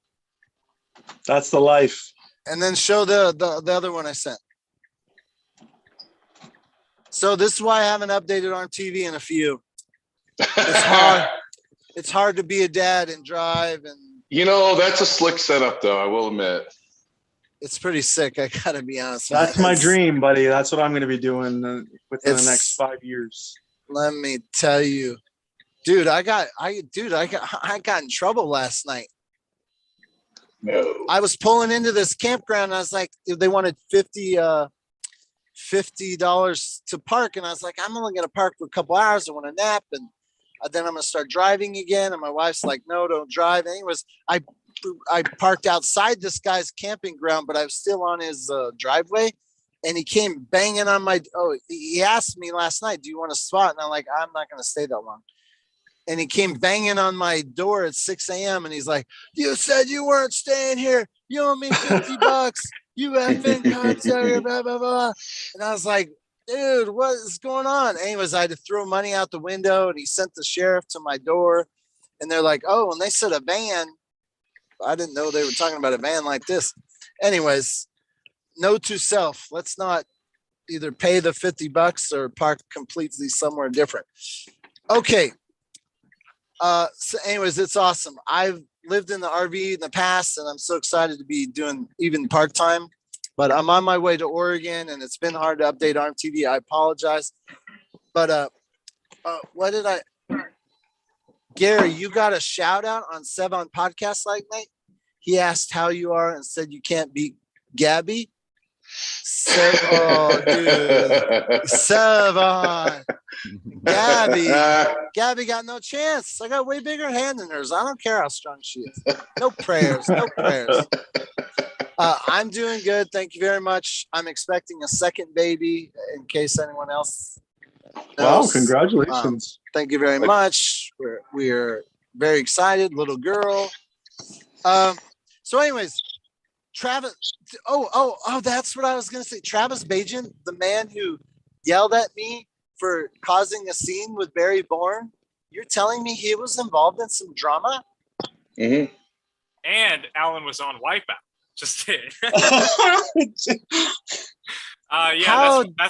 That's the life. And then show the other one I sent. So this is why I haven't updated on TV in a few. It's hard. It's hard to be a dad and drive, and You know, that's a slick setup, though. I will admit. it's pretty sick. I gotta be honest. That's my dream, buddy. That's what I'm going to be doing within the It's- next 5 years. Let me tell you, dude. I got in trouble last night. No. I was pulling into this campground. And I was like, they wanted $50 to park, and I was like, I'm only gonna park for a couple hours. I want to nap, and then I'm gonna start driving again. And my wife's like, no, don't drive. Anyways, I parked outside this guy's camping ground, but I was still on his driveway, and he came banging on my. He asked me last night, do you want a spot? And I'm like, I'm not gonna stay that long. And he came banging on my door at 6 a.m. and he's like, you said you weren't staying here. You owe me $50. You effing cocksucker, blah, blah, blah. And I was like, dude, what is going on? Anyways, I had to throw money out the window, and he sent the sheriff to my door. And they're like, oh, and they said a van. I didn't know they were talking about a van like this. Anyways, note to self, let's not either pay the $50 or park completely somewhere different. Okay. So anyways, it's awesome. I've lived in the RV in the past, and I'm so excited to be doing even part-time, but I'm on my way to Oregon, and it's been hard to update ARMTV. I apologize. But what did Gary, you got a shout out on Sev on podcast like night. He asked how you are and said you can't beat Gabby. Sev, oh dude. Sevon. Gabby got no chance. I got way bigger hand than hers. I don't care how strong she is. No prayers. No prayers. I'm doing good. Thank you very much. I'm expecting a second baby in case anyone else knows. Wow, congratulations. Thank you very much. We're very excited. Little girl. So anyways, Travis. Oh, that's what I was going to say. Travis Bagent, the man who yelled at me for causing a scene with Barry Bourne. You're telling me he was involved in some drama? Mm-hmm. And Alan was on Wipeout. Just kidding. That's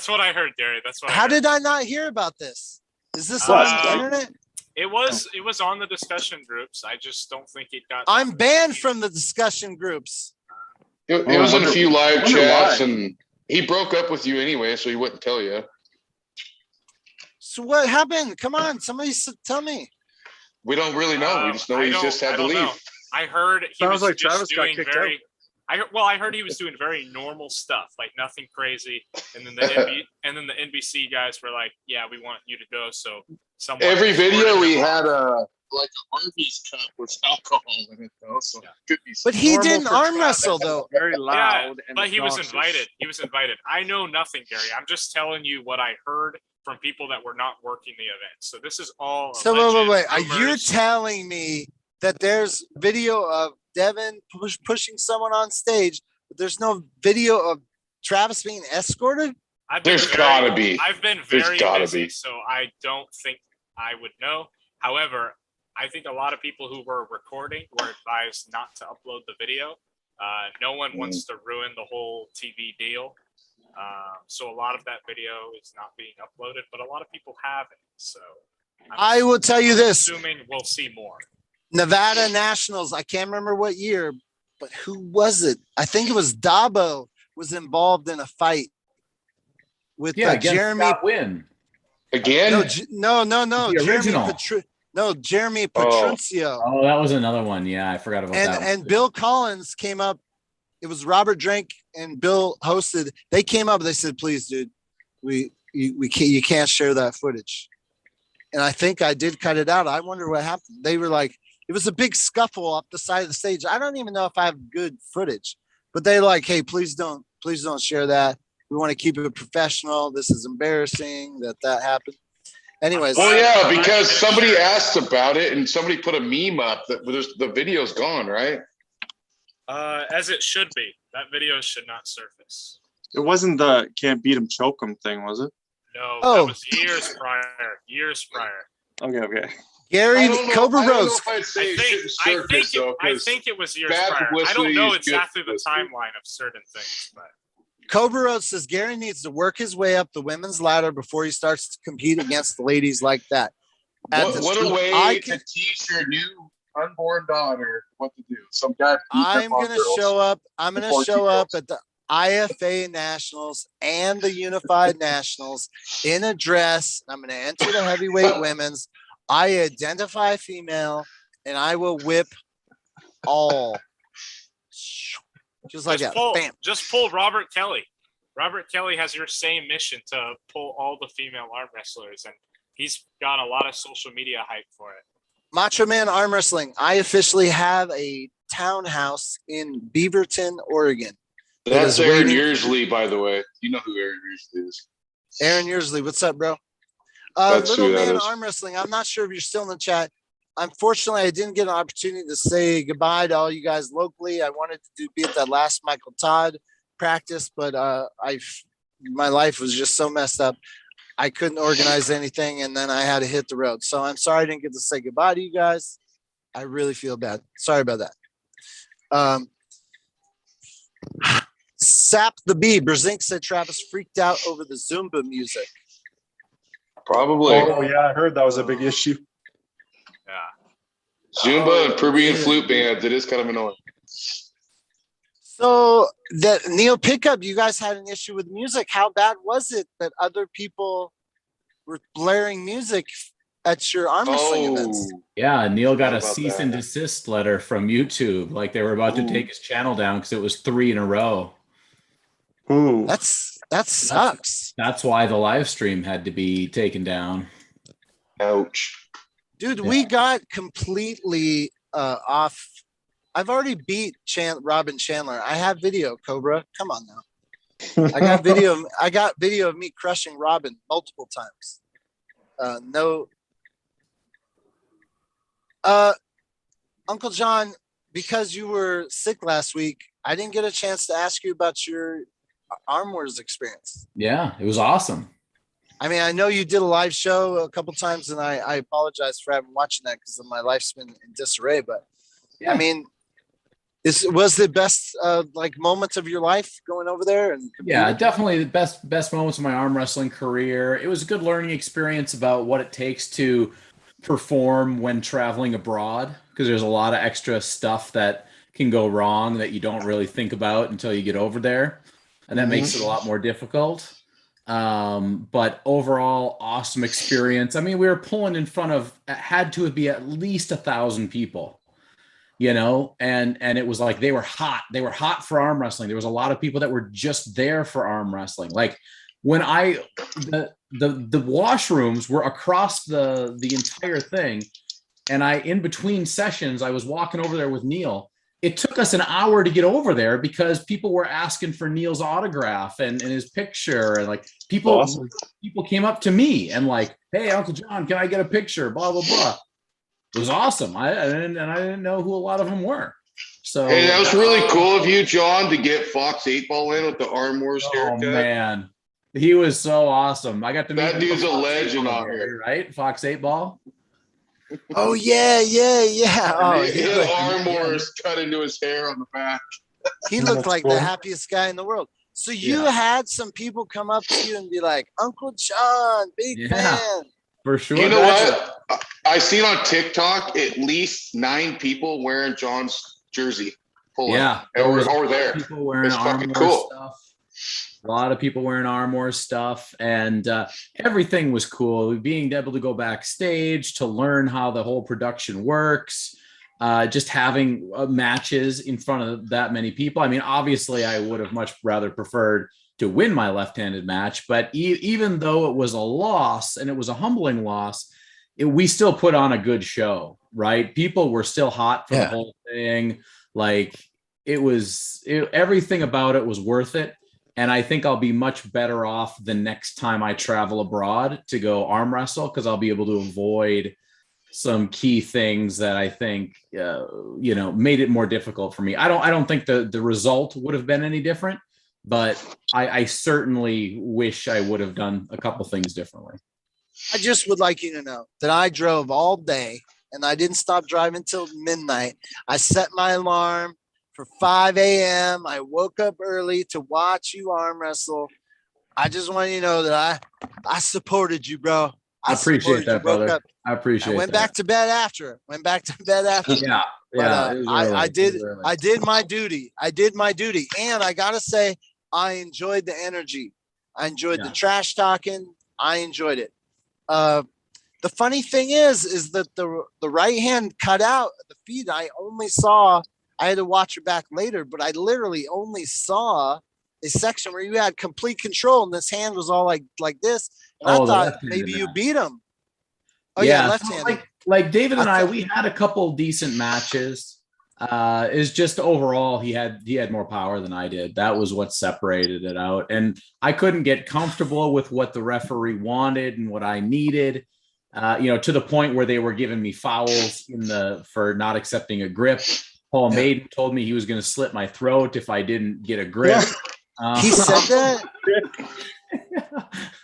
what I heard, Gary. That's what. How did I not hear about this? Is this on the internet? It was on the discussion groups. I just don't think it got. I'm banned from the discussion groups. It was in a few live chats, and he broke up with you anyway, so he wouldn't tell you. So what happened? Come on, somebody tell me. We don't really know. We just know he just had to leave. Know. I heard he Sounds was like just Travis got doing kicked very. I heard he was doing very normal stuff, like nothing crazy. And then the NBC guys were like, "Yeah, we want you to go." So every video we had like a Arby's cup with alcohol in it, though. So it could be. But he didn't arm wrestle though. Very loud. Yeah, but he was invited. He was invited. I know nothing, Gary. I'm just telling you what I heard from people that were not working the event. So this is all. So wait. You're telling me that there's video of Devin pushing someone on stage, but there's no video of Travis being escorted? There's gotta be. I've been very busy, so I don't think I would know. However, I think a lot of people who were recording were advised not to upload the video. No one wants to ruin the whole TV deal. So a lot of that video is not being uploaded, but a lot of people have it. So I will tell you this. Assuming we'll see more. Nevada Nationals, I can't remember what year, but who was it? I think it was Dabo was involved in a fight with Jeremy Win. Again? No. The original. Jeremy Patricio. Oh, that was another one. Yeah, I forgot about that. And Bill Collins came up. It was Robert Drake and Bill hosted. They came up. They said, "Please, dude, you can't share that footage." And I think I did cut it out. I wonder what happened. They were like, it was a big scuffle up the side of the stage. I don't even know if I have good footage, but they're like, "Hey, please don't share that. We want to keep it professional. This is embarrassing that happened." Anyways, Well, yeah, because somebody asked about it and somebody put a meme up that the video's gone, right? As it should be. That video should not surface. It wasn't the can't beat 'em, choke 'em thing, was it? No, Oh. that was years prior. Years prior. Okay. Gary Cobra I don't know Rose. if I'd say I it think shouldn't surface, though, I 'cause think it was years bad prior. I publicity don't know is good exactly the publicity. timeline of certain things, but Cobra Rose says Gary needs to work his way up the women's ladder before he starts to compete against the ladies like that. What a way I to could- teach your new unborn daughter what to do. Some guy beat I'm up on gonna girls. show up. I'm gonna before show she up goes. at the IFA Nationals and the Unified Nationals in a dress. I'm gonna enter the heavyweight women's. I identify female, and I will whip all. Just like that. Bam. just pull Robert Kelly. Robert Kelly has your same mission to pull all the female arm wrestlers, and he's got a lot of social media hype for it. Macho Man Arm Wrestling. I officially have a townhouse in Beaverton, Oregon. That's is Aaron waiting- Yearsley, by the way. You know who Aaron Yearsley is. Aaron Yearsley, what's up, bro? That's Little who that Man is. Arm Wrestling. I'm not sure if you're still in the chat. Unfortunately, I didn't get an opportunity to say goodbye to all you guys locally. I wanted to be at that last Michael Todd practice, but my life was just so messed up. I couldn't organize anything, and then I had to hit the road. So I'm sorry I didn't get to say goodbye to you guys. I really feel bad. Sorry about that. Sap the Bee. Brzink said Travis freaked out over the Zumba music. Probably. Oh yeah, I heard that was a big issue. Yeah. Zumba and Peruvian flute bands. It is kind of annoying. So that Neil Pickup, you guys had an issue with music. How bad was it that other people were blaring music at your arm wrestling events? Yeah, Neil got a About cease that. and desist letter from YouTube. Like they were about to take his channel down because it was 3 in a row. Ooh. That sucks. That's why the live stream had to be taken down. Ouch. Dude, Yeah. we got completely off. I've already beat Robin Chandler. I have video, Cobra. Come on now. I got video. I got video of me crushing Robin multiple times. Uncle John, because you were sick last week, I didn't get a chance to ask you about your Arm Wars experience. Yeah, it was awesome. I mean, I know you did a live show a couple times, and I apologize for having watching that because my life's been in disarray. But Yeah. I mean, was the best moments of your life going over there? And Yeah, definitely the best moments of my arm wrestling career. It was a good learning experience about what it takes to perform when traveling abroad, because there's a lot of extra stuff that can go wrong that you don't really think about until you get over there, and that makes it a lot more difficult. But overall, awesome experience. I mean, we were pulling in front of, had to be at least 1,000 people, you know, and it was like they were hot for arm wrestling. There was a lot of people that were just there for arm wrestling. Like when the washrooms were across the entire thing, and in between sessions, I was walking over there with Neil. It took us an hour to get over there because people were asking for Neil's autograph and his picture, and like people came up to me and like, "Hey, Uncle John, can I get a picture?" Blah blah blah. It was awesome. I didn't know who a lot of them were. So Hey, that was really cool of you, John, to get Fox 8-Ball in with the Arm Wars Oh haircut. man, he was so awesome. I got to meet That him dude's with a Fox legend 8-Ball, out here. right? Fox 8-Ball. Oh yeah. Oh, He had Arm Wars cut into his hair on the back. he looked That's like cool. the happiest guy in the world. So you had some people come up to you and be like, "Uncle John, big Yeah. fan." For sure. You know what? I seen on TikTok at least 9 people wearing John's jersey. Pulling. Yeah, Over there. People wearing It's Arm fucking Wars cool. stuff. A lot of people wearing Arm Wars stuff, and everything was cool. Being able to go backstage to learn how the whole production works, just having matches in front of that many people. I mean, obviously, I would have much rather preferred to win my left-handed match, but even though it was a loss and it was a humbling loss, we still put on a good show, right? People were still hot for the whole thing. Like everything about it was worth it. And I think I'll be much better off the next time I travel abroad to go arm wrestle, because I'll be able to avoid some key things that I think, made it more difficult for me. I don't think the result would have been any different, but I certainly wish I would have done a couple things differently. I just would like you to know that I drove all day and I didn't stop driving till midnight. I set my alarm for 5 a.m. I woke up early to watch you arm wrestle. I just want you to know that I supported you, bro. I appreciate that, brother. I appreciate it. I went back to bed after. Yeah. But, I did my duty. And I got to say, I enjoyed the energy. I enjoyed the trash talking. I enjoyed it. The funny thing is that the right hand cut out the feed. I had to watch it back later, but I literally only saw a section where you had complete control and this hand was all like this. And I thought maybe you beat him. Oh yeah, left-handed. Like David and I, we had a couple decent matches. Is just overall he had more power than I did. That was what separated it out. And I couldn't get comfortable with what the referee wanted and what I needed. To the point where they were giving me fouls for not accepting a grip. Paul Maiden told me he was going to slit my throat if I didn't get a grip. He said that.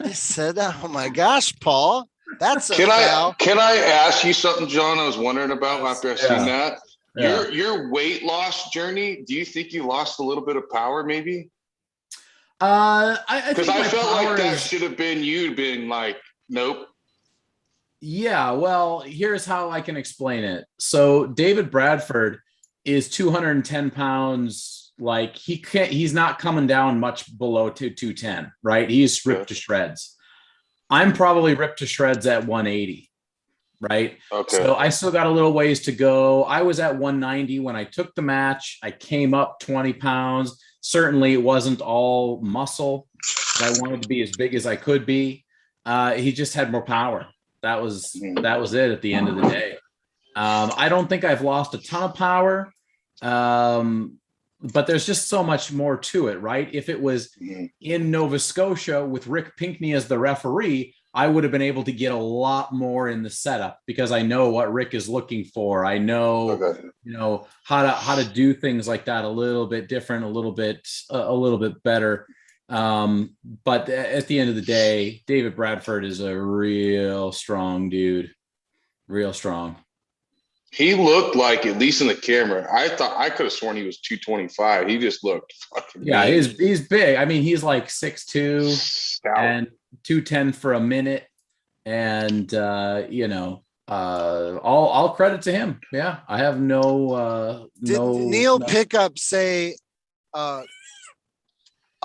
He said that. Oh my gosh, Paul, that's a foul. Can I ask you something, John? I was wondering about after I seen that. Yeah. Your weight loss journey. Do you think you lost a little bit of power, maybe? I felt like that should have been you being like, nope. Yeah, well, here's how I can explain it. So David Bradford is 210 pounds. Like he's not coming down much below 210, right? He's ripped to shreds. I'm probably ripped to shreds at 180, right? Okay. So I still got a little ways to go. I was at 190 when I took the match. I came up 20 pounds. Certainly it wasn't all muscle. I wanted to be as big as I could be. He just had more power. That was it at the end of the day. I don't think I've lost a ton of power, but there's just so much more to it, right? If it was in Nova Scotia with Rick Pinkney as the referee, I would have been able to get a lot more in the setup because I know what Rick is looking for. I know, how to do things like that a little bit different, a little bit better. But at the end of the day, David Bradford is a real strong dude, real strong. He looked like, at least in the camera, I could have sworn he was 225. He just looked fucking he's big. I mean, he's like 6'2" and 210 for a minute. And, all credit to him. Yeah. I have Did Neil Pickup say, I'll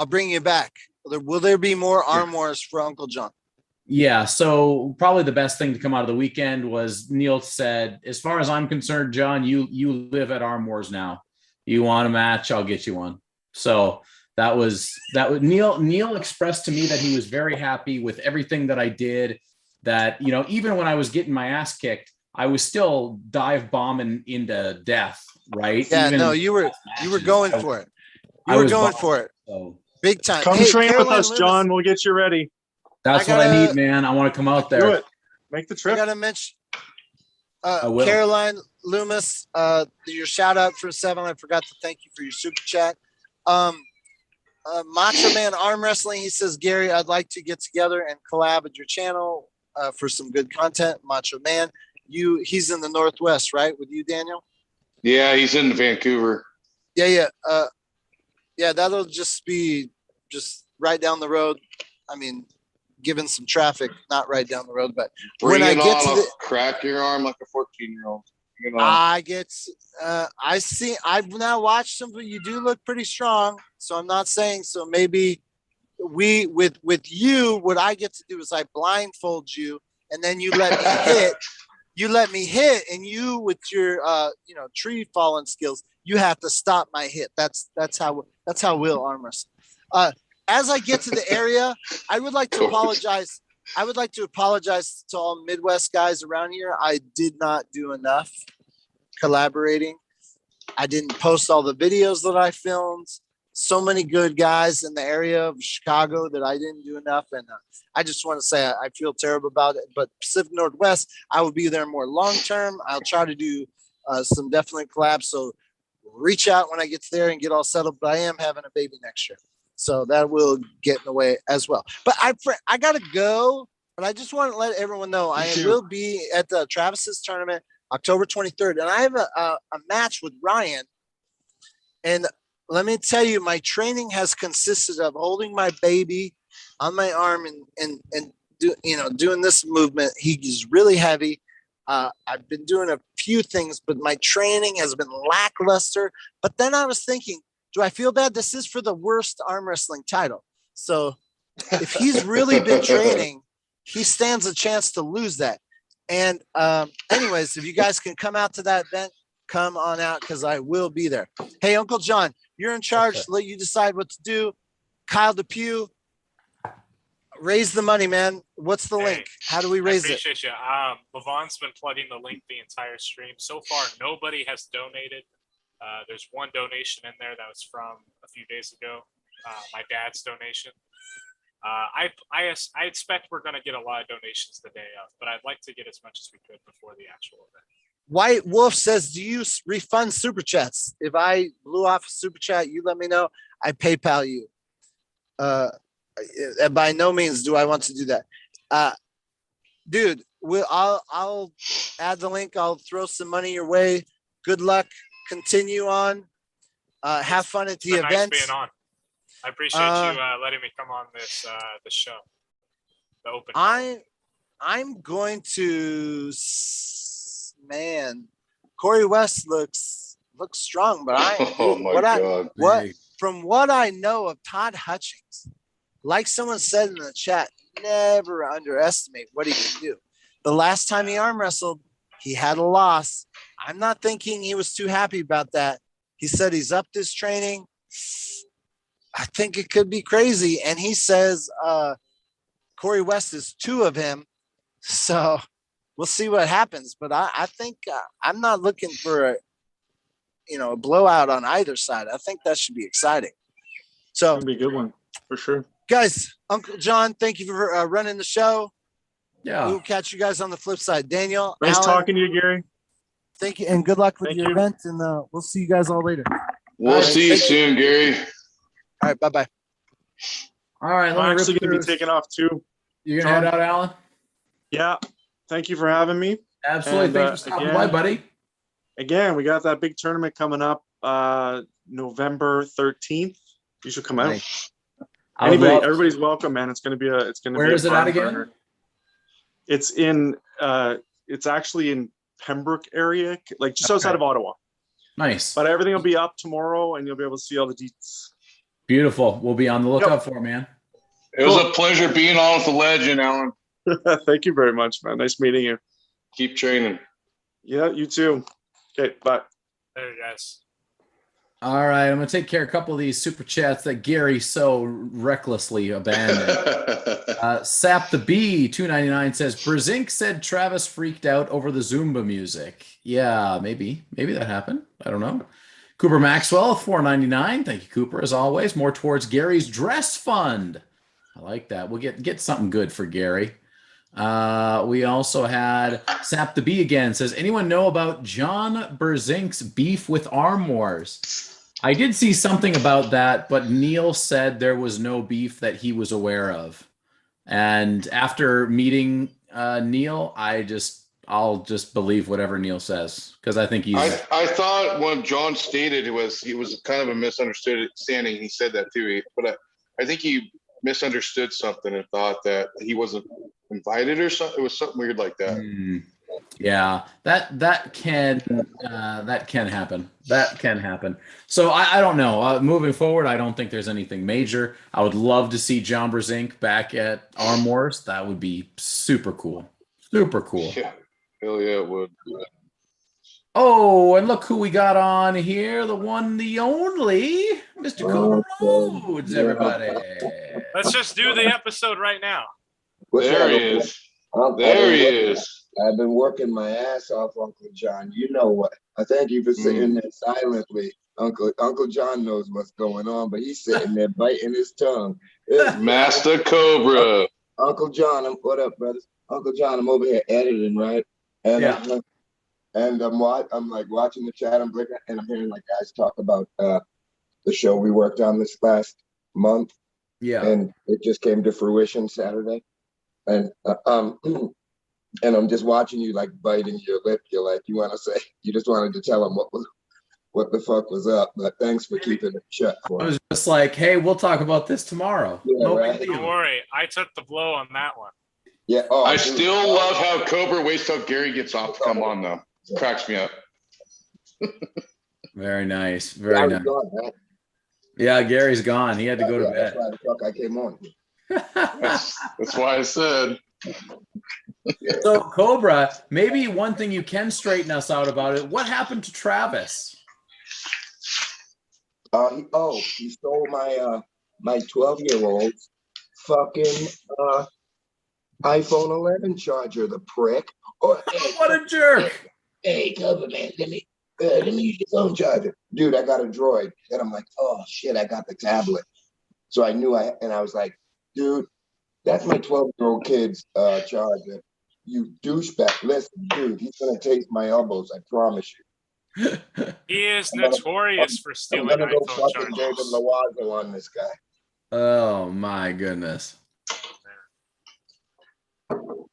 bring you back? Will there be more arm wars for Uncle John? Yeah, so probably the best thing to come out of the weekend was Neil said, as far as I'm concerned, John, you live at Arm Wars now. You want a match, I'll get you one. So that was Neil expressed to me that he was very happy with everything that I did, that, even when I was getting my ass kicked, I was still dive bombing into death, right? Yeah, you were going for it. You were going for it. So. Big time. Come train with us, John. We'll get you ready. That's what I need, man. I want to come out there. Do it. Make the trip. I gotta mention Caroline Loomis, your shout out for 7. I forgot to thank you for your super chat. Macho Man Arm Wrestling, he says, Gary, I'd like to get together and collab with your channel for some good content. Macho Man, he's in the Northwest, right? With you, Daniel? Yeah, he's in Vancouver. Yeah. That'll just be right down the road. I mean, given some traffic, not right down the road, but when I get to crack your arm like a 14-year-old. I've now watched some, but you do look pretty strong. So I'm not saying, so maybe with you, what I get to do is I blindfold you and then you let me hit. And you with your, tree falling skills, you have to stop my hit. That's how we'll arm wrestle. As I get to the area, I would like to apologize. I would like to apologize to all Midwest guys around here. I did not do enough collaborating. I didn't post all the videos that I filmed. so many good guys in the area of Chicago that I didn't do enough. And I just want to say I feel terrible about it. But Pacific Northwest, I will be there more long term. I'll try to do some definite collabs. So reach out when I get there and get all settled. But I am having a baby next year, so that will get in the way as well. But I gotta go. But I just want to let everyone know I will be at the Travis's tournament October 23rd, and I have a match with Ryan. And let me tell you, my training has consisted of holding my baby on my arm and doing this movement. He's really heavy. I've been doing a few things, but my training has been lackluster. But then I was thinking, do I feel bad? This is for the worst arm wrestling title. So if he's really been training, he stands a chance to lose that. And anyways, if you guys can come out to that event, come on out because I will be there. Hey, Uncle John, you're in charge. Okay. Let you decide what to do. Kyle DePew, raise the money, man. What's the link? How do we raise it? Appreciate you. Levon's been plugging the link the entire stream. So far, nobody has donated. There's one donation in there that was from a few days ago. My dad's donation. I expect we're going to get a lot of donations the day of, but I'd like to get as much as we could before the actual event. White Wolf says, do you refund super chats? If I blew off a super chat, you let me know. I PayPal you. By no means do I want to do that. Dude, I'll add the link. I'll throw some money your way. Good luck. Continue on. Have fun at the event. Nice being on. I appreciate you letting me come on this show. The open. I'm going to. Man, Corey West looks strong, but from what I know of Todd Hutchings, like someone said in the chat, never underestimate what he can do. The last time he arm wrestled, he had a loss. I'm not thinking he was too happy about that. He said he's upped his training. I think it could be crazy. And he says Corey West is 2 of him. So we'll see what happens. But I think I'm not looking for a blowout on either side. I think that should be exciting. So it'll be a good one for sure. Guys, Uncle John, thank you for running the show. Yeah. We'll catch you guys on the flip side. Daniel, nice Alan, talking to you, Gary. Thank you, and good luck with your event. And we'll see you guys all later. We'll see you soon, Gary. All right, bye-bye. All right, I'm actually going to be taking off too. You gonna head out, Alan? Yeah. Thank you for having me. Absolutely. And, thanks for stopping by, buddy. Again, we got that big tournament coming up November 13th. You should come out. Everybody's welcome, man. It's gonna be Where is it at again? It's in it's actually in Pembroke area, like just outside of Ottawa. Nice. But everything will be up tomorrow and you'll be able to see all the deets. Beautiful. We'll be on the lookout for it, man. It was a pleasure being on with the legend, Alan. Thank you very much, man. Nice meeting you. Keep training. Yeah, you too. Okay, bye. There, guys. All right, I'm going to take care of a couple of these super chats that Gary so recklessly abandoned. Sap the Bee 299 says, Brezink said Travis freaked out over the Zumba music. Yeah, maybe that happened. I don't know. Cooper Maxwell 499. Thank you, Cooper, as always. More towards Gary's dress fund. I like that. We'll get something good for Gary. We also had Sap the Bee again says, anyone know about John Berzink's beef with Arm Wars? I did see something about that, but Neil said there was no beef that he was aware of. And after meeting Neil, I'll just believe whatever Neil says because I think he's. I thought when John stated he was kind of a misunderstanding. He said that too, but I think he misunderstood something and thought that he wasn't invited or something. It was something weird like that. Yeah, that can happen. That can happen. So I don't know. Moving forward, I don't think there's anything major. I would love to see John Brezink back at Arm Wars. That would be super cool. Super cool. Yeah, hell yeah, it would. Oh, and look who we got on here. The one, the only, Mr. Cooper Rhodes, everybody. Let's just do the episode right now. There he is. There he is. I've been working my ass off, Uncle John. You know what? I thank you for sitting there silently. Uncle John knows what's going on, but he's sitting there biting his tongue. Master Cobra. Uncle John, what up, brothers? Uncle John, I'm over here editing, right? And and I'm like watching the chat. I'm looking, and I'm hearing like guys talk about the show we worked on this last month. Yeah. And it just came to fruition Saturday, and and I'm just watching you like biting your lip. You're like, you just wanted to tell him what the fuck was up. But thanks for keeping it shut for I us. was just like, hey, we'll talk about this tomorrow. Yeah, No right. big deal. Don't worry, I took the blow on that one. Yeah. Oh, I dude. still love how Cobra waits till Gary gets off to come on, though. Cracks me up. Very nice. Very Gary's nice. gone, right? Yeah, Gary's gone. He had to go to That's bed. why the fuck I came on. That's why I said. So, Cobra, maybe one thing you can straighten us out about it. What happened to Travis? He stole my 12-year-old's fucking iPhone 11 charger, the prick. Oh, hey, What a jerk! Hey, Cobra, man, let me use your phone charger. Dude, I got a Droid. And I'm like, oh shit, I got the tablet. So I knew I was like, dude, that's my 12-year-old kid's charger. You douchebag. Listen, dude, he's gonna taste my elbows, I promise you. He is notorious for I'm stealing gonna go iPhone fucking David chargers. Loazo on this guy. Oh my goodness.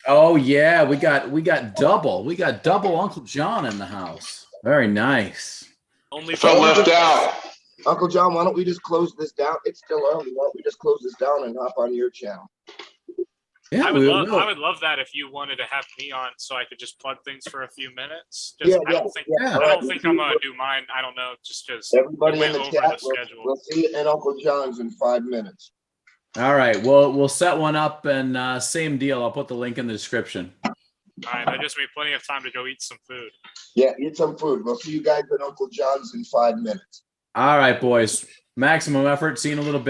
Oh yeah, we got double. We got double Uncle John in the house. Very nice. Only Felt left out. Uncle John, why don't we just close this down? It's still early. Why don't we just close this down and hop on your channel? Yeah, I we would will. love that if you wanted to have me on so I could just plug things for a few minutes. Yeah, I don't think yeah. I don't think I'm gonna do mine. I don't know, just because Everybody went in the over chat, the schedule. we'll see you at Uncle John's in 5 minutes. All right. Well, we'll set one up and same deal. I'll put the link in the description. All right, that gives me plenty of time to go eat some food. Yeah, eat some food. We'll see you guys at Uncle John's in 5 minutes. All right, boys. Maximum effort. See you in a little bit.